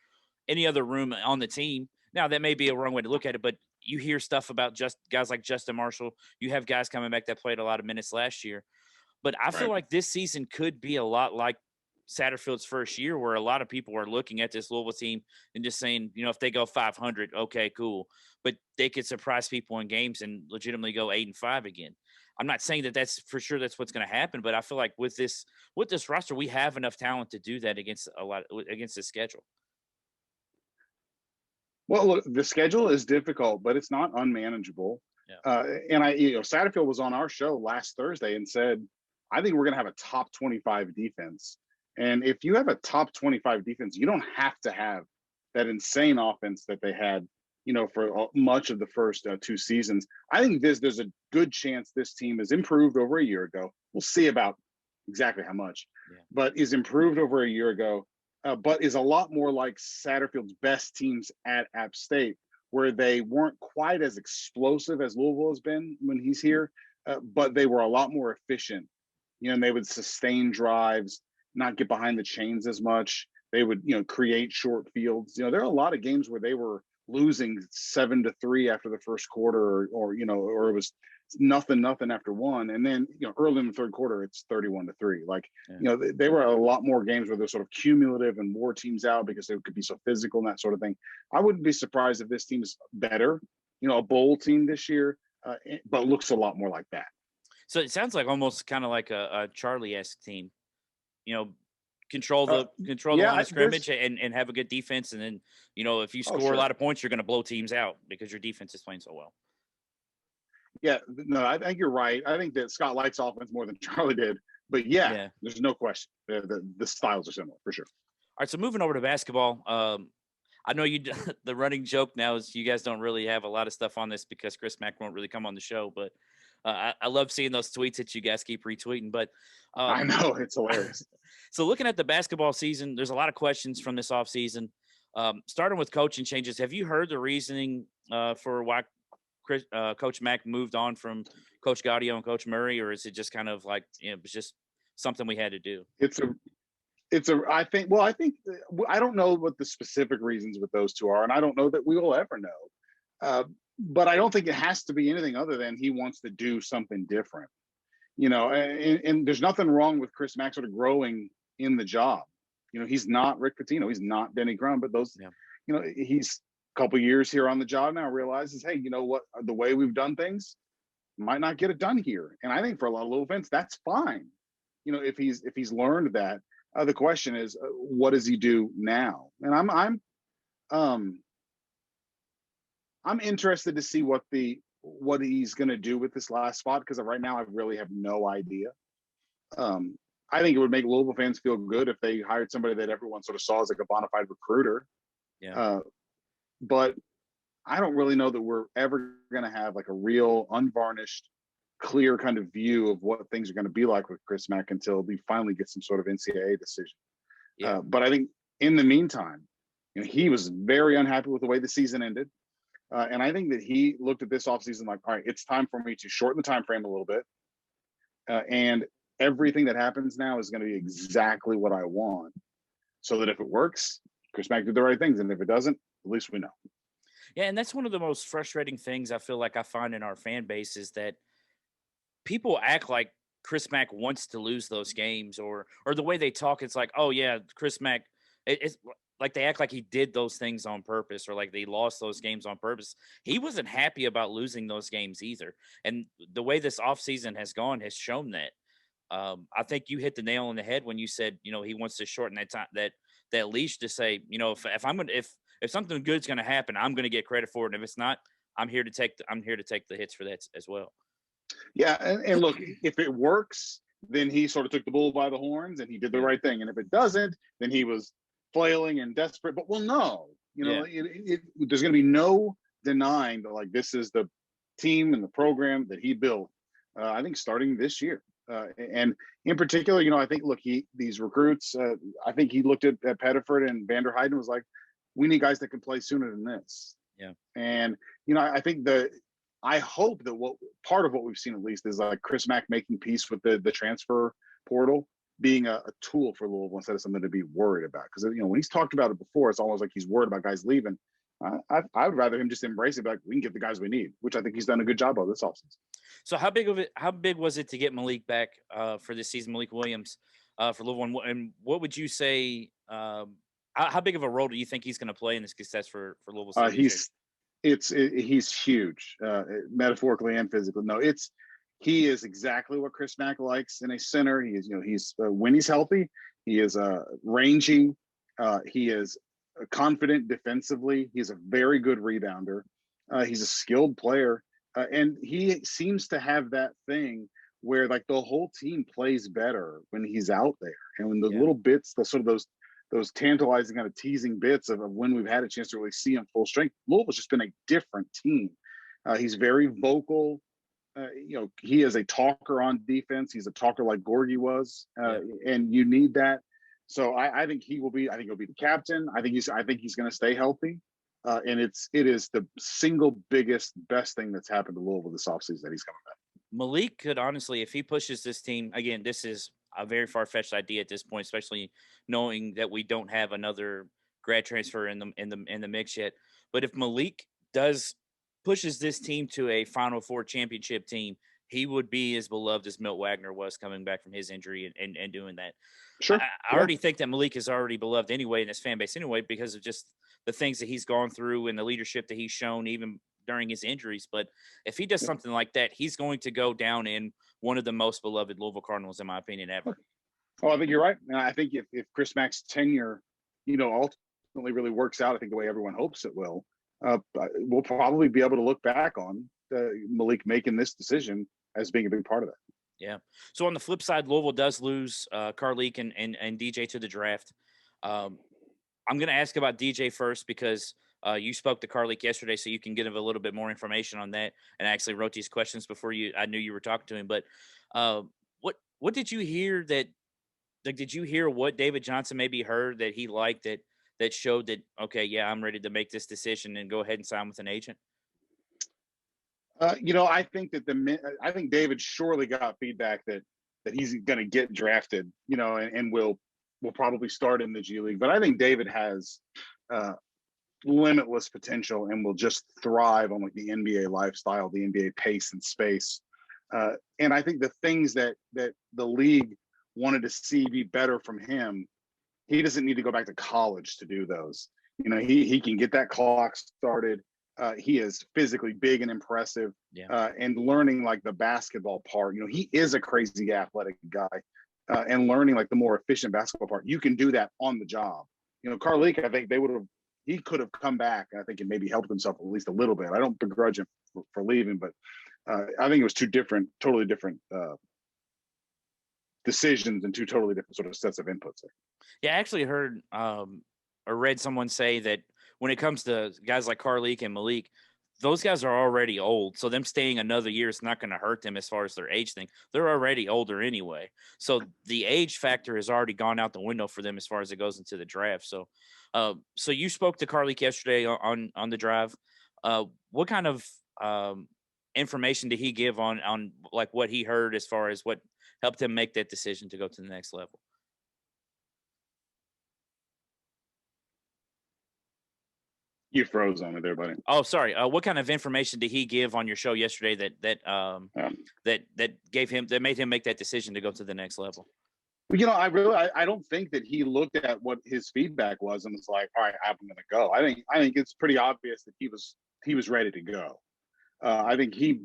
room on the team. Now, that may be a wrong way to look at it, but you hear stuff about just guys like Justin Marshall. You have guys coming back that played a lot of minutes last year. But I feel like this season could be a lot like Satterfield's first year, where a lot of people are looking at this Louisville team and just saying, if they go 500, okay, cool. But they could surprise people in games and legitimately go 8-5 again. I'm not saying that that's for sure that's what's going to happen, but I feel like with this roster, we have enough talent to do that against the schedule. Well, look, the schedule is difficult, but it's not unmanageable. Yeah. And Satterfield was on our show last Thursday and said, I think we're going to have a top 25 defense. And if you have a top 25 defense, you don't have to have that insane offense that they had, for much of the first two seasons. I think there's a good chance this team is improved over a year ago. We'll see about exactly how much, but is improved over a year ago, but is a lot more like Satterfield's best teams at App State, where they weren't quite as explosive as Louisville has been when he's here, but they were a lot more efficient. And they would sustain drives, not get behind the chains as much. They would, create short fields. There are a lot of games where they were losing 7-3 after the first quarter, or it was nothing after one. And then, early in the third quarter, it's 31-3. They were a lot more games where they're sort of cumulative and wore teams out because they could be so physical and that sort of thing. I wouldn't be surprised if this team is better, a bowl team this year, but looks a lot more like that. So it sounds like almost kind of like a Charlie-esque team, control the line of scrimmage and have a good defense. And then, if you score a lot of points, you're going to blow teams out because your defense is playing so well. Yeah, no, I think you're right. I think that Scott likes offense more than Charlie did. But there's no question. The styles are similar for sure. All right, so moving over to basketball. I know the running joke now is you guys don't really have a lot of stuff on this because Chris Mack won't really come on the show, but I love seeing those tweets that you guys keep retweeting. But I know, it's hilarious. So looking at the basketball season, there's a lot of questions from this offseason. Starting with coaching changes, have you heard the reasoning for why Coach Mack moved on from Coach Gaudio and Coach Murray, or is it just kind of like it was just something we had to do? I think I don't know what the specific reasons with those two are, and I don't know that we will ever know. But I don't think it has to be anything other than he wants to do something different. And there's nothing wrong with Chris Mack sort of growing in the job. He's not Rick Pitino, he's not Denny Crum, but he's a couple years here on the job now, realizes, hey, you know what, the way we've done things might not get it done here. And I think for a lot of little events, that's fine. If he's learned that. The question is, what does he do now? And I'm interested to see what he's going to do with this last spot, because right now I really have no idea. I think it would make Louisville fans feel good if they hired somebody that everyone sort of saw as like a bona fide recruiter. Yeah. But I don't really know that we're ever going to have like a real unvarnished, clear kind of view of what things are going to be like with Chris Mack until we finally get some sort of NCAA decision. Yeah. But I think in the meantime, he was very unhappy with the way the season ended. And I think that he looked at this offseason like, all right, it's time for me to shorten the time frame a little bit. And everything that happens now is going to be exactly what I want, so that if it works, Chris Mack did the right things. And if it doesn't, at least we know. Yeah, and that's one of the most frustrating things I feel like I find in our fan base is that people act like Chris Mack wants to lose those games, or the way they talk, it's like, oh yeah, Chris Mack. like they act like he did those things on purpose or like they lost those games on purpose. He wasn't happy about losing those games either. And the way this offseason has gone has shown that. I think you hit the nail on the head when you said, he wants to shorten that time, that leash to say, if something good's going to happen, I'm going to get credit for it. And if it's not, I'm here to take the hits for that as well. Yeah, and look, if it works, then he sort of took the bull by the horns and he did the right thing. And if it doesn't, then he was flailing and desperate. But we'll know, there's going to be no denying that, like, this is the team and the program that he built. I think starting this year, and in particular, I think these recruits. I think he looked at Pettiford and Vanderheiden and was like, we need guys that can play sooner than this. Yeah, and I think I hope that part of what we've seen at least is like Chris Mack making peace with the transfer portal being a tool for Louisville instead of something to be worried about. Because when he's talked about it before, it's almost like he's worried about guys leaving. I would rather him just embrace it, be like, we can get the guys we need, which I think he's done a good job of this offseason. So how big was it to get Malik back for this season, Malik Williams for Louisville? And what would you say? How big of a role do you think he's going to play in the success for Louisville? He's huge, metaphorically and physically. No, he is exactly what Chris Mack likes in a center. He is, he's when he's healthy, he is rangy. He is confident defensively. He's a very good rebounder. He's a skilled player, and he seems to have that thing where like the whole team plays better when he's out there, and when the little bits, the sort of those tantalizing kind of teasing bits of when we've had a chance to really see him full strength. Louisville's just been a different team. He's very vocal. He is a talker on defense. He's a talker like Gorgie was, and you need that. So I think he will be. I think he'll be the captain. I think he's going to stay healthy, and it is the single biggest, best thing that's happened to Louisville this offseason that he's coming back. Malik could honestly, if he pushes this team again, this is a very far-fetched idea at this point, especially knowing that we don't have another grad transfer in the mix yet. But if Malik pushes this team to a Final Four championship team, he would be as beloved as Milt Wagner was coming back from his injury and doing that. Sure. I already think that Malik is already beloved anyway in his fan base anyway, because of just the things that he's gone through and the leadership that he's shown even during his injuries. But if he does something like that, he's going to go down in one of the most beloved Louisville Cardinals, in my opinion, ever. Oh, I think you're right. And I think if Chris Mack's tenure, ultimately really works out, I think the way everyone hopes it will, we'll probably be able to look back on Malik making this decision as being a big part of that. Yeah. So on the flip side, Louisville does lose Carleek and DJ to the draft. I'm going to ask about DJ first because you spoke to Carleek yesterday, so you can give him a little bit more information on that. And I actually wrote these questions before I knew you were talking to him. But what did you hear did you hear what David Johnson maybe heard that he liked that showed that, okay, yeah, I'm ready to make this decision and go ahead and sign with an agent? I think I think David surely got feedback that he's going to get drafted, and will probably start in the G League. But I think David has limitless potential and will just thrive on like the NBA lifestyle, the NBA pace and space. And I think the things that the league wanted to see be better from him, he doesn't need to go back to college to do those. He can get that clock started. He is physically big and impressive, and learning like the basketball part. He is a crazy athletic guy, and learning like the more efficient basketball part. You can do that on the job. Carleek, I think he could have come back, I think, and maybe helped himself at least a little bit. I don't begrudge him for leaving, but I think it was totally different decisions and two totally different sort of sets of inputs there. Yeah, I actually heard or read someone say that when it comes to guys like Carleek and Malik, those guys are already old. So them staying another year is not going to hurt them as far as their age thing. They're already older anyway. So the age factor has already gone out the window for them as far as it goes into the draft. So so you spoke to Carleek yesterday on the drive. What kind of information did he give on like what he heard as far as what helped him make that decision to go to the next level? You froze on it there, buddy. Oh, sorry. What kind of information did he give on your show yesterday that made him make that decision to go to the next level? Well, I don't think that he looked at what his feedback was and was like, all right, I'm going to go. I think it's pretty obvious that he was ready to go. I think he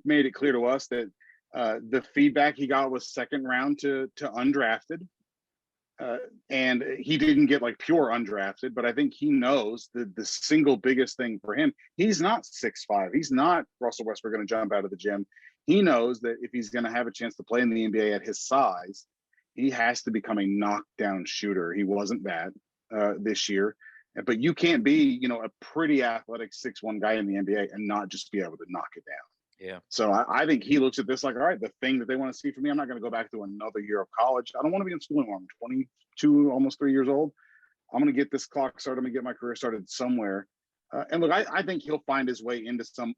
made it clear to us that the feedback he got was second round to undrafted. And he didn't get like pure undrafted, but I think he knows the single biggest thing for him, he's not 6'5". He's not Russell Westbrook going to jump out of the gym. He knows that if he's going to have a chance to play in the NBA at his size, he has to become a knockdown shooter. He wasn't that this year, but you can't be, a pretty athletic 6'1" guy in the NBA and not just be able to knock it down. Yeah. So I think he looks at this like, all right, the thing that they want to see from me, I'm not going to go back to another year of college. I don't want to be in school anymore. I'm 22, almost 3 years old. I'm going to get this clock started. I'm going to get my career started somewhere. And look, I think he'll find his way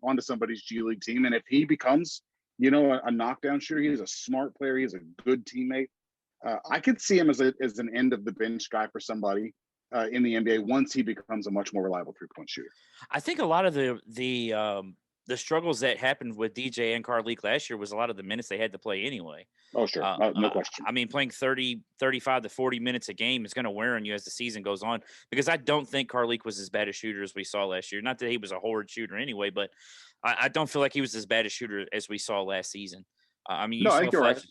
onto somebody's G League team. And if he becomes, a knockdown shooter, he's a smart player. He's a good teammate. I could see him as an end of the bench guy for somebody in the NBA once he becomes a much more reliable 3-point shooter. I think a lot of the struggles that happened with DJ and Carlik last year was a lot of the minutes they had to play anyway. Oh, sure. No question. I mean, playing 30, 35 to 40 minutes a game is going to wear on you as the season goes on, because I don't think Carlik was as bad a shooter as we saw last year. Not that he was a horrid shooter anyway, but I don't feel like he was as bad a shooter as we saw last season. I mean, I think you're right.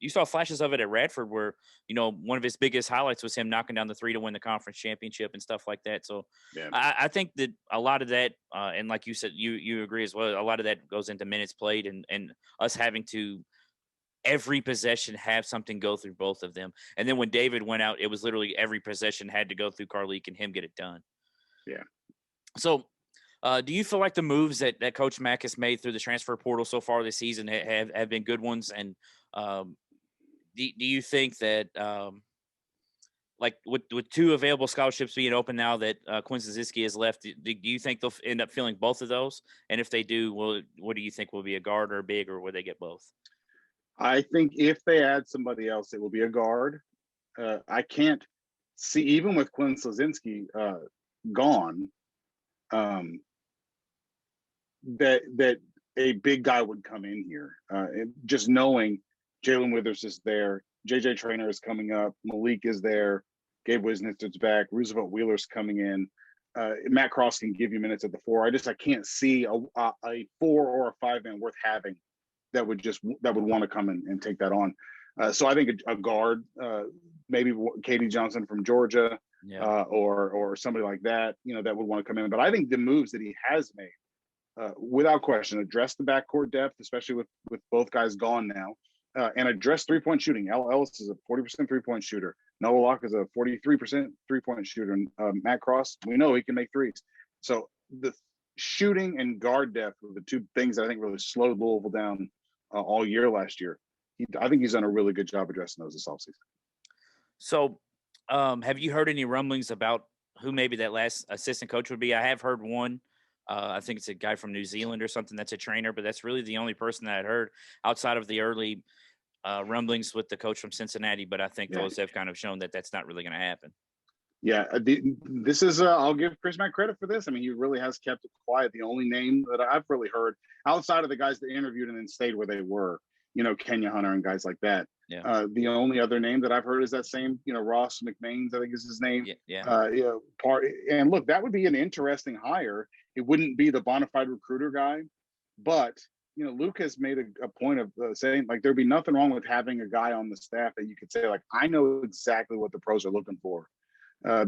You saw flashes of it at Radford where, one of his biggest highlights was him knocking down the three to win the conference championship and stuff like that. So yeah. I think that a lot of that, and like you said, you agree as well, a lot of that goes into minutes played and us having to every possession have something go through both of them. And then when David went out, it was literally every possession had to go through Carlik and him get it done. Yeah. So do you feel like the moves that Coach Mack has made through the transfer portal so far this season have been good ones? And do you think that, like with two available scholarships being open now that Quinn Szyszewski has left, do you think they'll end up filling both of those? And if they do, what do you think will be a guard or a big, or will they get both? I think if they add somebody else, it will be a guard. I can't see, even with Quinn Szyszewski gone, that a big guy would come in here. Just knowing Jalen Withers is there, JJ Traynor is coming up, Malik is there, Gabe Wisniewski's back, Roosevelt Wheeler's coming in. Matt Cross can give you minutes at the 4. I can't see a 4 or a 5-man worth having that would want to come and take that on. So I think a guard, maybe Katie Johnson from Georgia, or somebody like that, that would want to come in. But I think the moves that he has made, without question, address the backcourt depth, especially with both guys gone now, and address 3-point shooting. Al Ellis is a 40% 3-point shooter. Noah Locke is a 43% 3-point shooter. And Matt Cross, we know he can make threes. So the shooting and guard depth were the two things that I think really slowed Louisville down all year last year. I think he's done a really good job addressing those this offseason. So have you heard any rumblings about who maybe that last assistant coach would be? I have heard one. I think it's a guy from New Zealand or something that's a trainer, but that's really the only person that I'd heard outside of the early rumblings with the coach from Cincinnati. But I think those have kind of shown that that's not really going to happen. Yeah, this is I'll give Chris Mack credit for this. I mean, he really has kept it quiet. The only name that I've really heard outside of the guys that interviewed and then stayed where they were, Kenya Hunter and guys like that. Yeah. The only other name that I've heard is that same, Ross McMains, I think is his name. Yeah. And look, that would be an interesting hire. It wouldn't be the bona fide recruiter guy, but Luke has made a point of saying, like, there'd be nothing wrong with having a guy on the staff that you could say, like, I know exactly what the pros are looking for.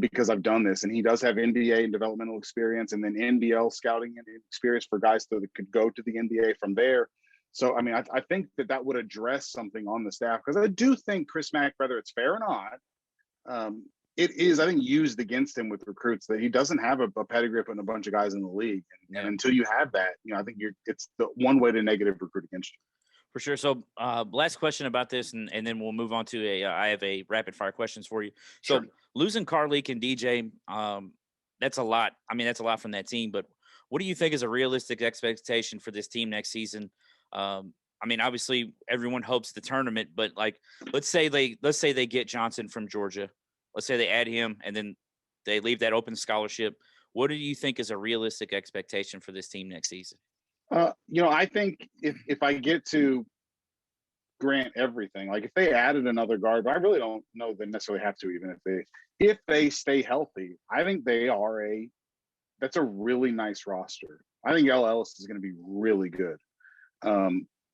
Because I've done this, and he does have NBA and developmental experience, and then NBL scouting and experience for guys that could go to the NBA from there. So, I mean, I think that would address something on the staff, because I do think Chris Mack, whether it's fair or not, it is, I think, used against him with recruits that he doesn't have a pedigree putting a bunch of guys in the league, and until you have that, I think it's the one way to negative recruit against you. For sure. So last question about this, and then we'll move on to I have a rapid fire questions for you. So losing Carlik and DJ, that's a lot. I mean, that's a lot from that team, but what do you think is a realistic expectation for this team next season? I mean, obviously everyone hopes the tournament, but like, let's say they get Johnson from Georgia. Let's say they add him and then they leave that open scholarship. What do you think is a realistic expectation for this team next season? I think if I get to grant everything. Like if they added another guard, but I really don't know they necessarily have to. Even if they stay healthy, I think that's a really nice roster. I think L. Ellis is going to be really good.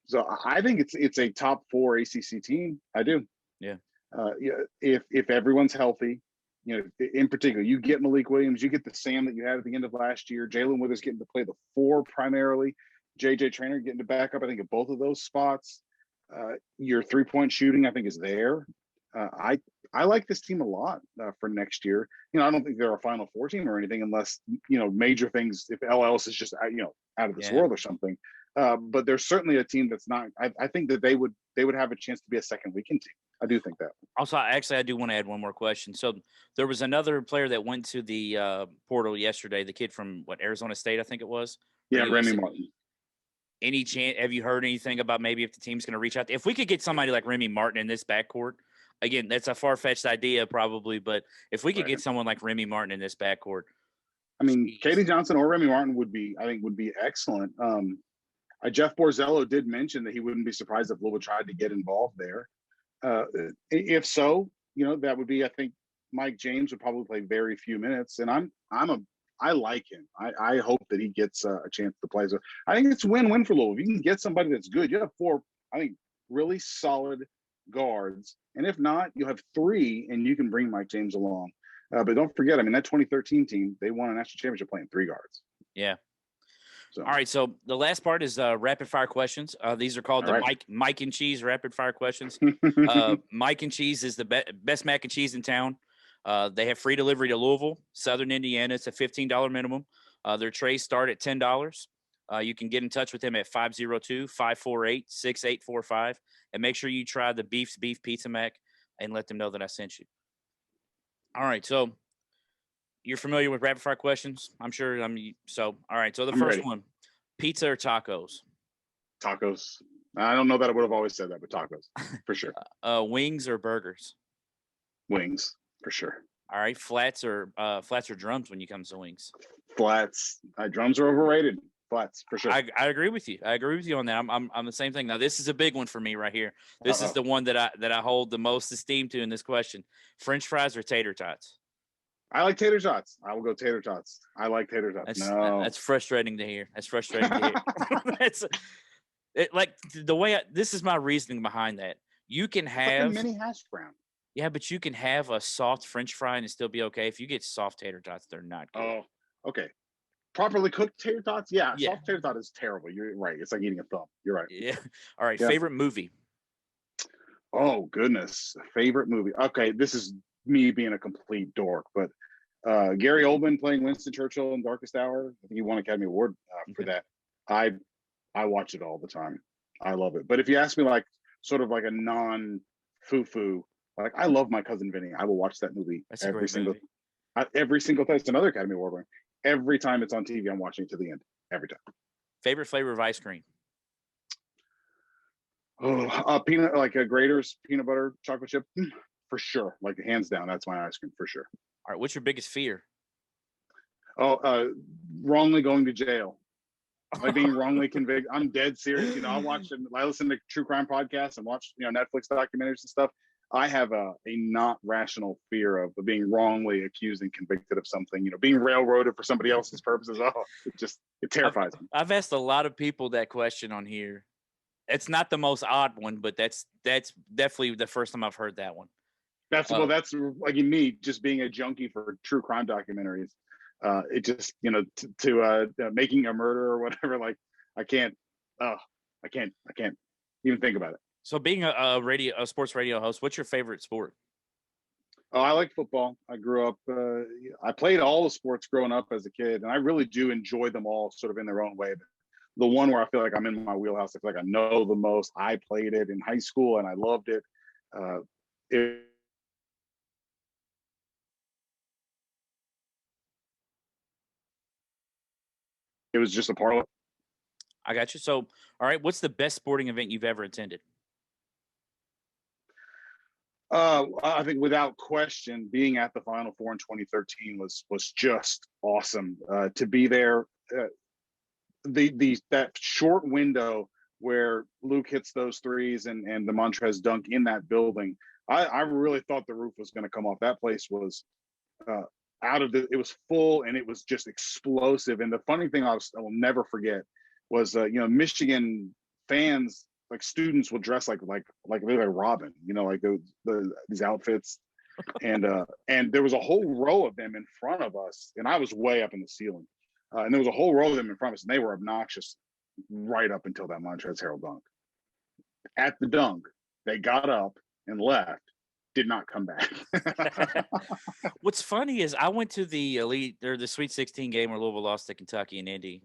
So I think it's a top 4 ACC team. I do. Yeah. Yeah. If everyone's healthy, in particular, you get Malik Williams, you get the Sam that you had at the end of last year. Jalen Withers getting to play the 4 primarily. JJ Traynor getting to back up, I think, at both of those spots. Your 3-point shooting, I think, is there. I like this team a lot for next year. I don't think they're a Final Four team or anything, unless major things. If LLS is just out of this world or something, but there's certainly a team that's not. I think that they would have a chance to be a second weekend team. I do think that. Also, actually, I do want to add one more question. So there was another player that went to the portal yesterday. The kid from Arizona State, I think it was. Yeah, Remy Martin. Any chance? Have you heard anything about maybe if the team's going to reach out? If we could get somebody like Remy Martin in this backcourt, again, that's a far-fetched idea probably, but if we could get someone like Remy Martin in this backcourt, I mean, Katie Johnson or Remy Martin would be excellent. Jeff Borzello did mention that he wouldn't be surprised if Louisville tried to get involved there. If so, that would be. I think Mike James would probably play very few minutes, and I like him. I hope that he gets a chance to play. So I think it's win-win for Louisville. If you can get somebody that's good, you have 4, I think, really solid guards. And if not, you'll have 3, and you can bring Mike James along. But don't forget, I mean, that 2013 team, they won a national championship playing 3 guards. Yeah. So. All right. So the last part is rapid fire questions. These are called Mike and Cheese rapid fire questions. Mike and Cheese is the best mac and cheese in town. They have free delivery to Louisville, Southern Indiana. It's a $15 minimum. Their trays start at $10. You can get in touch with them at 502-548-6845. And make sure you try the Beef Pizza Mac and let them know that I sent you. All right. So you're familiar with rapid fire questions, I'm sure. All right. So the first one, pizza or tacos? Tacos. I don't know that I would have always said that, but tacos for sure. Wings or burgers? Wings for sure. All right. Flats or drums when you come to wings? Flats. Drums are overrated. Flats for sure. I agree with you. I agree with you on that. I'm the same thing. Now this is a big one for me right here. This is the one that I hold the most esteem to in this question. French fries or tater tots? I like tater tots. I will go tater tots. I like tater tots. That's frustrating to hear. That's frustrating to hear. This is my reasoning behind that. You can have like a mini hash brown. Yeah, but you can have a soft French fry and it still be okay. If you get soft tater tots, they're not good. Oh, okay. Properly cooked tater tots? Yeah. Soft tater tot is terrible. You're right. It's like eating a thumb. You're right. Yeah. All right. Yeah. Favorite movie? Oh, goodness. Favorite movie. Okay, this is me being a complete dork, but Gary Oldman playing Winston Churchill in Darkest Hour. I think he won an Academy Award for that. I watch it all the time. I love it. But if you ask me sort of like a non-foo-foo, I love My Cousin Vinny. I will watch that movie every single time. It's another Academy Award winner. Every time it's on TV, I'm watching it to the end. Every time. Favorite flavor of ice cream? Oh, peanut, like a Grater's peanut butter chocolate chip, for sure. Like hands down, that's my ice cream for sure. All right, what's your biggest fear? Wrongly going to jail. Like being wrongly convicted. I'm dead serious. I listen to true crime podcasts and watch Netflix documentaries and stuff. I have a not rational fear of being wrongly accused and convicted of something. Being railroaded for somebody else's purposes. Oh, it terrifies me. I've asked a lot of people that question on here. It's not the most odd one, but that's definitely the first time I've heard that one. That's like me just being a junkie for true crime documentaries. It just to making a murder or whatever. Like I can't even think about it. So being a sports radio host, what's your favorite sport? Oh, I like football. I grew up. I played all the sports growing up as a kid, and I really do enjoy them all, sort of in their own way. But the one where I feel like I'm in my wheelhouse, I feel like I know the most. I played it in high school, and I loved it. It was just a part of it. I got you. So, all right, what's the best sporting event you've ever attended? I think without question, being at the Final Four in 2013 was just awesome. To be there, that short window where Luke hits those threes and the Montrez dunk in that building. I really thought the roof was going to come off. That place was uh, it was full and it was just explosive. And the funny thing I will never forget was, Michigan fans, like students, would dress like Robin, like these outfits. And there was a whole row of them in front of us, and I was way up in the ceiling. And there was a whole row of them in front of us, and they were obnoxious right up until that Montrezl Harrell dunk. At the dunk, they got up and left, did not come back. What's funny is I went to the elite or the Sweet 16 game where Louisville lost to Kentucky and Indy,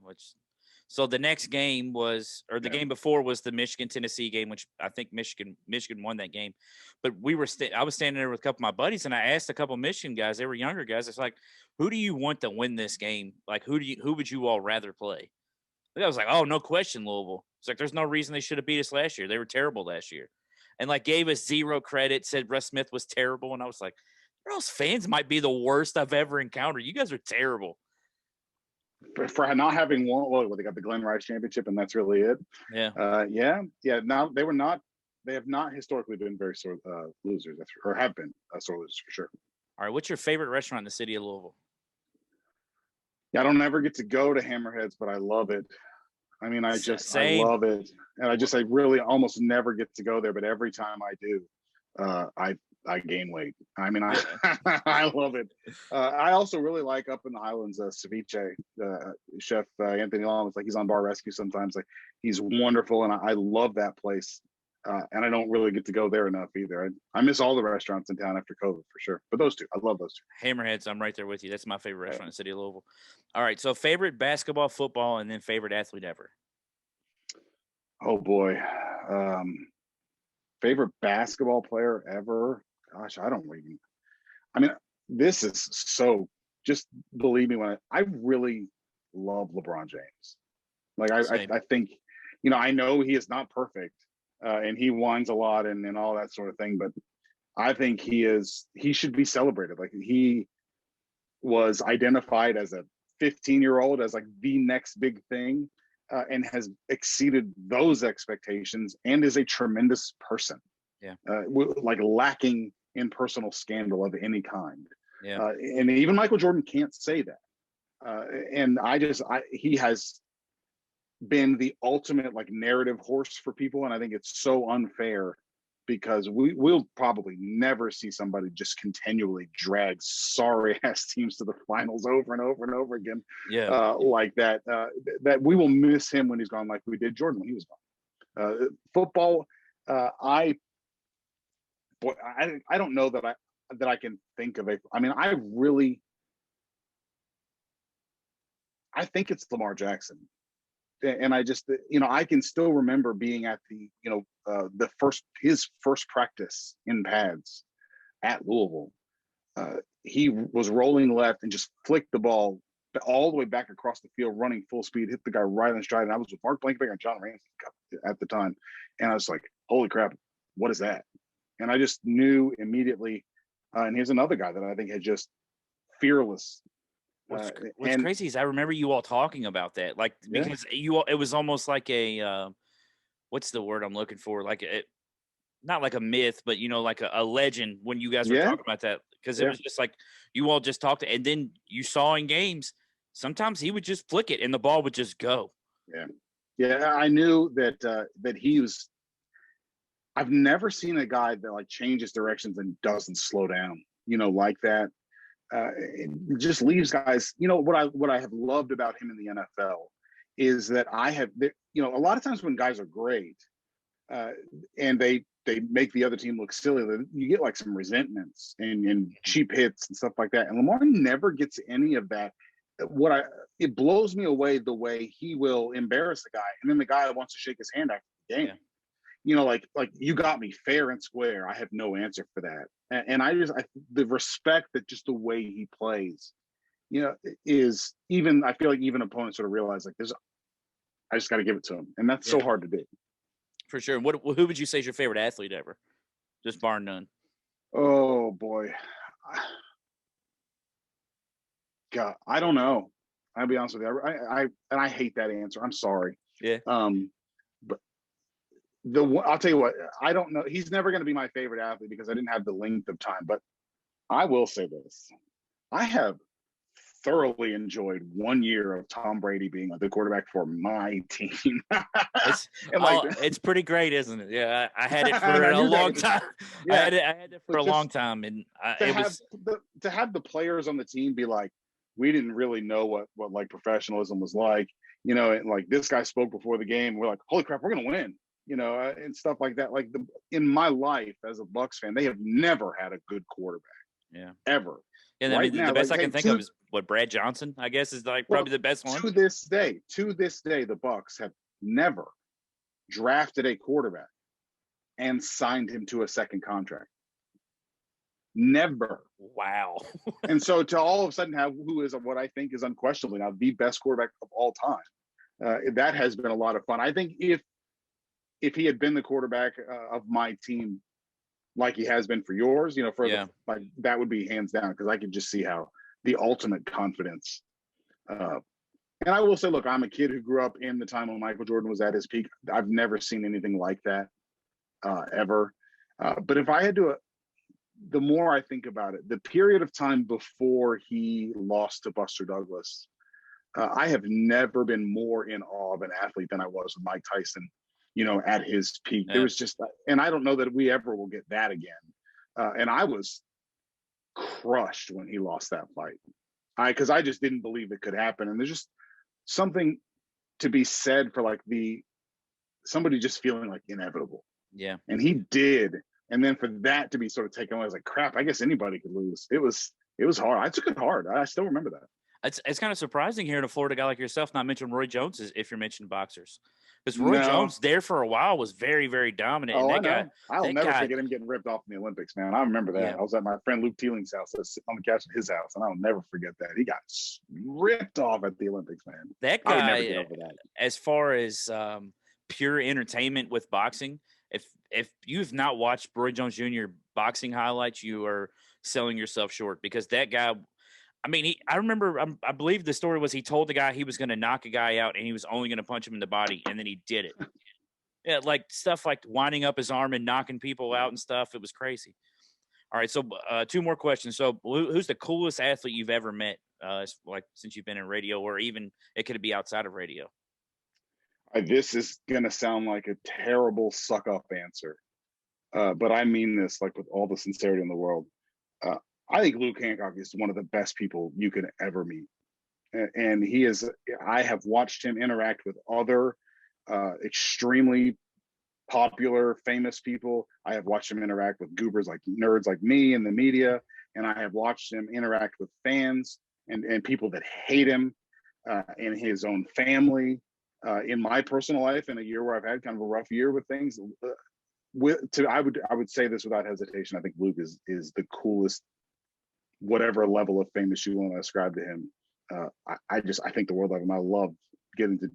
so the next game was, or the game before was the Michigan-Tennessee game, which I think Michigan won that game. But I was standing there with a couple of my buddies, and I asked a couple of Michigan guys, they were younger guys. It's like, who do you want to win this game? Like, who would you all rather play? I was like, oh, no question, Louisville. It's like, there's no reason they should have beat us last year. They were terrible last year. And like gave us zero credit, said Russ Smith was terrible. And I was like, those fans might be the worst I've ever encountered. You guys are terrible. For not having won, well, they got the Glenn Rice Championship, and that's really it. Yeah. Now they have not historically been very sore losers, or have been sore losers for sure. All right, what's your favorite restaurant in the city of Louisville? Yeah, I don't ever get to go to Hammerheads, but I love it. I mean, I love it, and I really almost never get to go there, but every time I do, I gain weight. I mean, I love it. I also really like up in the Highlands, ceviche. Chef Anthony Long, it's like he's on Bar Rescue sometimes. Like, he's wonderful, and I love that place. And I don't really get to go there enough either. I miss all the restaurants in town after COVID for sure. But those two, I love those two. Hammerheads, I'm right there with you. That's my favorite restaurant in the city of Louisville. All right, so favorite basketball, football, and then favorite athlete ever. Oh boy, favorite basketball player ever. Gosh, I don't even. I mean, this is so. Just believe me when I really love LeBron James. Like I think, I know he is not perfect, and he whines a lot and all that sort of thing. But I think he should be celebrated. Like, he was identified as a 15-year-old as like the next big thing, and has exceeded those expectations and is a tremendous person. Yeah. Like lacking in personal scandal of any kind. Yeah. And even Michael Jordan can't say that. And he has been the ultimate like narrative horse for people. And I think it's so unfair, because we'll probably never see somebody just continually drag sorry ass teams to the finals over and over and over again. Yeah. Like that, that we will miss him when he's gone, like we did Jordan when he was gone. Football, I don't know that I can think of it. I mean, I think it's Lamar Jackson. And I just, I can still remember being at his first practice in pads at Louisville. He was rolling left and just flicked the ball all the way back across the field, running full speed, hit the guy right on stride. And I was with Mark Blankenbeck and John Ramsey at the time. And I was like, holy crap, what is that? And I just knew immediately. And here's another guy that I think had just fearless. What's crazy is I remember you all talking about that, like, because it was almost like a, what's the word I'm looking for? Like not like a myth, but like a legend when you guys were talking about that, because it was just like you all just talked, and then you saw in games sometimes he would just flick it and the ball would just go. Yeah. I knew that he was. I've never seen a guy that like changes directions and doesn't slow down, like that. It just leaves guys. What I have loved about him in the NFL is that a lot of times when guys are great, and they make the other team look silly, you get like some resentments and cheap hits and stuff like that. And Lamar never gets any of that. It blows me away the way he will embarrass the guy, and then the guy wants to shake his hand after the game. Like you got me fair and square. I have no answer for that. And the respect that just the way he plays, is even, I feel like even opponents sort of realize like I just got to give it to him. And that's so hard to do. For sure. And who would you say is your favorite athlete ever? Just bar none. Oh boy. God, I don't know. I'll be honest with you. I hate that answer. I'm sorry. Yeah. But I'll tell you what, I don't know. He's never going to be my favorite athlete because I didn't have the length of time. But I will say this: I have thoroughly enjoyed 1 year of Tom Brady being the quarterback for my team. It's pretty great, isn't it? Yeah, I had it and for I a knew long that. time. Yeah, I had it for a long time, and to have the players on the team be like, we didn't really know what like professionalism was like, and like this guy spoke before the game. We're like, holy crap, we're gonna win, and stuff like that. Like in my life as a Bucks fan, they have never had a good quarterback. Yeah, ever. And right I mean, now, the best like, I can think of is what Brad Johnson, I guess, is like probably the best one. To this day, the Bucks have never drafted a quarterback and signed him to a second contract. Never. Wow. And so to all of a sudden have who is what I think is unquestionably now the best quarterback of all time, that has been a lot of fun. I think if he had been the quarterback of my team, like he has been for yours, like that would be hands down, because I could just see how the ultimate confidence. And I will say, look, I'm a kid who grew up in the time when Michael Jordan was at his peak. I've never seen anything like that ever. But if I had to, the more I think about it, the period of time before he lost to Buster Douglas, I have never been more in awe of an athlete than I was with Mike Tyson, at his peak. There was just, and I don't know that we ever will get that again. And I was crushed when he lost that fight. Because I just didn't believe it could happen. And there's just something to be said for like somebody just feeling like inevitable. Yeah. And he did. And then for that to be sort of taken away, I was like, crap, I guess anybody could lose. It was hard. I took it hard. I still remember that. It's kind of surprising hearing a Florida guy like yourself not mention Roy Jones if you're mentioning boxers. Because Roy Jones there for a while was very, very dominant. Oh, and I'll never forget him getting ripped off in the Olympics, man. I remember that. Yeah. I was at my friend Luke Teeling's house. I was sitting on the couch at his house, and I'll never forget that. He got ripped off at the Olympics, man. That guy, I would never get over that. As far as pure entertainment with boxing, if you've not watched Roy Jones Jr. boxing highlights, you are selling yourself short, because that guy – I mean, I believe the story was he told the guy he was going to knock a guy out and he was only going to punch him in the body, and then he did it. Yeah, like stuff like winding up his arm and knocking people out and stuff. It was crazy. All right, so 2 more questions. So who's the coolest athlete you've ever met, like since you've been in radio, or even it could be outside of radio? This is going to sound like a terrible suck-up answer, but I mean this like with all the sincerity in the world. I think Luke Hancock is one of the best people you could ever meet. And he is, I have watched him interact with other extremely popular, famous people. I have watched him interact with goobers like nerds like me in the media. And I have watched him interact with fans and people that hate him in his own family. In my personal life, in a year where I've had kind of a rough year with things, I would say this without hesitation. I think Luke is the coolest, whatever level of famous you want to ascribe to him. I think the world of him. I love getting to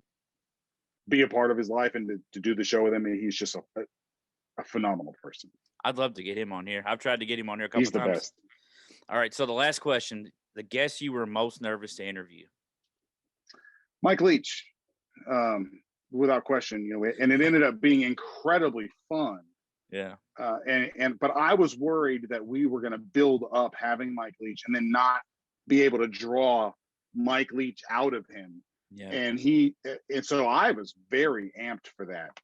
be a part of his life and to do the show with him. And he's just a phenomenal person. I'd love to get him on here. I've tried to get him on here a couple times. He's the best. All right. So the last question, the guest you were most nervous to interview. Mike Leach, without question, and it ended up being incredibly fun. Yeah. But I was worried that we were going to build up having Mike Leach and then not be able to draw Mike Leach out of him. Yeah. And so I was very amped for that.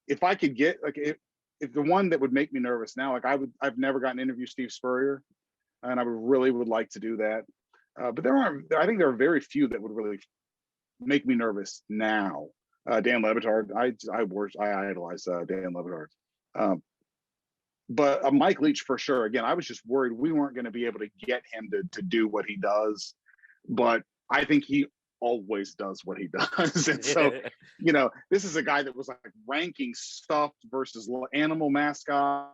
If I could get if the one that would make me nervous now, I've never gotten to interview Steve Spurrier, and I would like to do that. But I think there are very few that would really make me nervous now. Dan Le Batard, I idolize Dan Le Batard. But Mike Leach for sure. Again, I was just worried we weren't going to be able to get him to do what he does, but I think he always does what he does. And so, this is a guy that was like ranking stuffed versus animal mascot.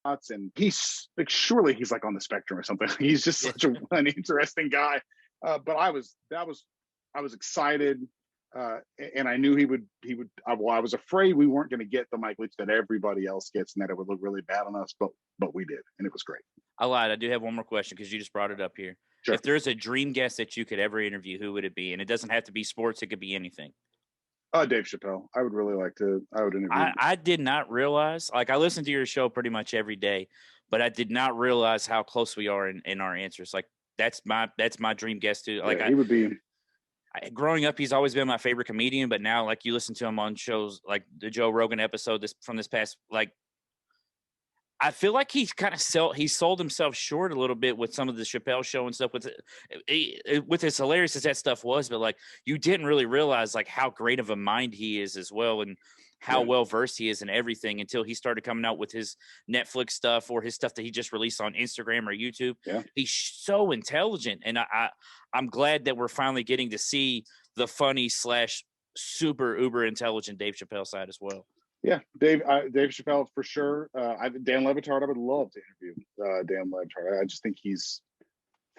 And he's like, surely he's like on the spectrum or something. He's just such an interesting guy. But I was excited. And I knew he would. Well, I was afraid we weren't going to get the Mike Leach that everybody else gets, and that it would look really bad on us. But we did, and it was great. I lied. I do have one more question because you just brought it up here. Sure. If there's a dream guest that you could ever interview, who would it be? And it doesn't have to be sports; it could be anything. Dave Chappelle. I would really like to. I would interview. I did not realize. Like I listen to your show pretty much every day, but I did not realize how close we are in our answers. Like that's my dream guest too. Like he would be. Growing up, he's always been my favorite comedian, but now, like, you listen to him on shows like the Joe Rogan episode from this past, like, I feel like he's kind of sold himself short a little bit with some of the Chappelle show and stuff. With as hilarious as that stuff was, but like, you didn't really realize like how great of a mind he is as well, and how well versed he is in everything until he started coming out with his Netflix stuff or his stuff that he just released on Instagram or YouTube. Yeah. He's so intelligent, and I'm glad that we're finally getting to see the funny / super uber intelligent Dave Chappelle side as well. Yeah, Dave Chappelle for sure. Dan Le Batard, I would love to interview Dan Le Batard. I just think he's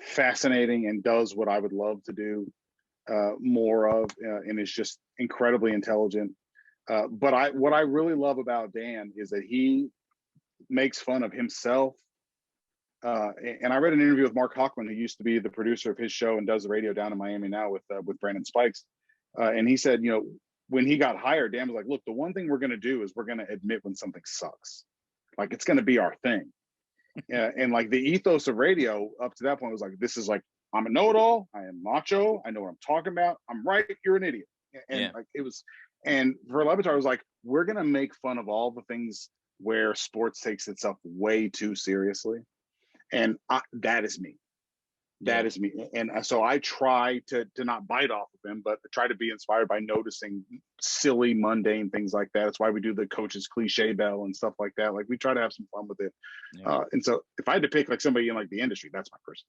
fascinating and does what I would love to do more of, and is just incredibly intelligent. But what I really love about Dan is that he makes fun of himself. And I read an interview with Mark Hochman, who used to be the producer of his show and does the radio down in Miami now with Brandon Spikes. And he said, when he got hired, Dan was like, look, the one thing we're going to do is we're going to admit when something sucks. Like, it's going to be our thing. And like the ethos of radio up to that point was like, this is like, I'm a know-it-all. I am macho. I know what I'm talking about. I'm right. You're an idiot. And like it was, and for Le Batard, was like, we're going to make fun of all the things where sports takes itself way too seriously. And that is me. That is me. And so I try to not bite off of him, but try to be inspired by noticing silly, mundane things like that. That's why we do the coach's cliche bell and stuff like that. Like, we try to have some fun with it. And so if I had to pick like somebody in like the industry, that's my person.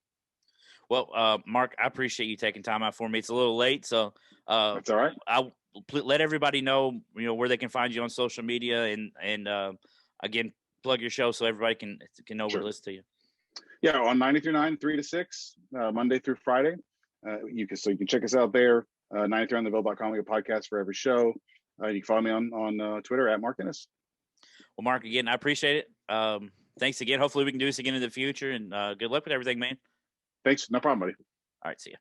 Well, Mark, I appreciate you taking time out for me. It's a little late, so that's all right. I'll let everybody know, where they can find you on social media, and again, plug your show so everybody can know where to listen to you. Yeah, on 93.9, 3 to 6, Monday through Friday. You can check us out there. 93ontheville.com. We have podcasts for every show. You can follow me on Twitter at Mark Ennis. Well, Mark, again, I appreciate it. Thanks again. Hopefully we can do this again in the future, and good luck with everything, man. Thanks. No problem, buddy. All right, see ya.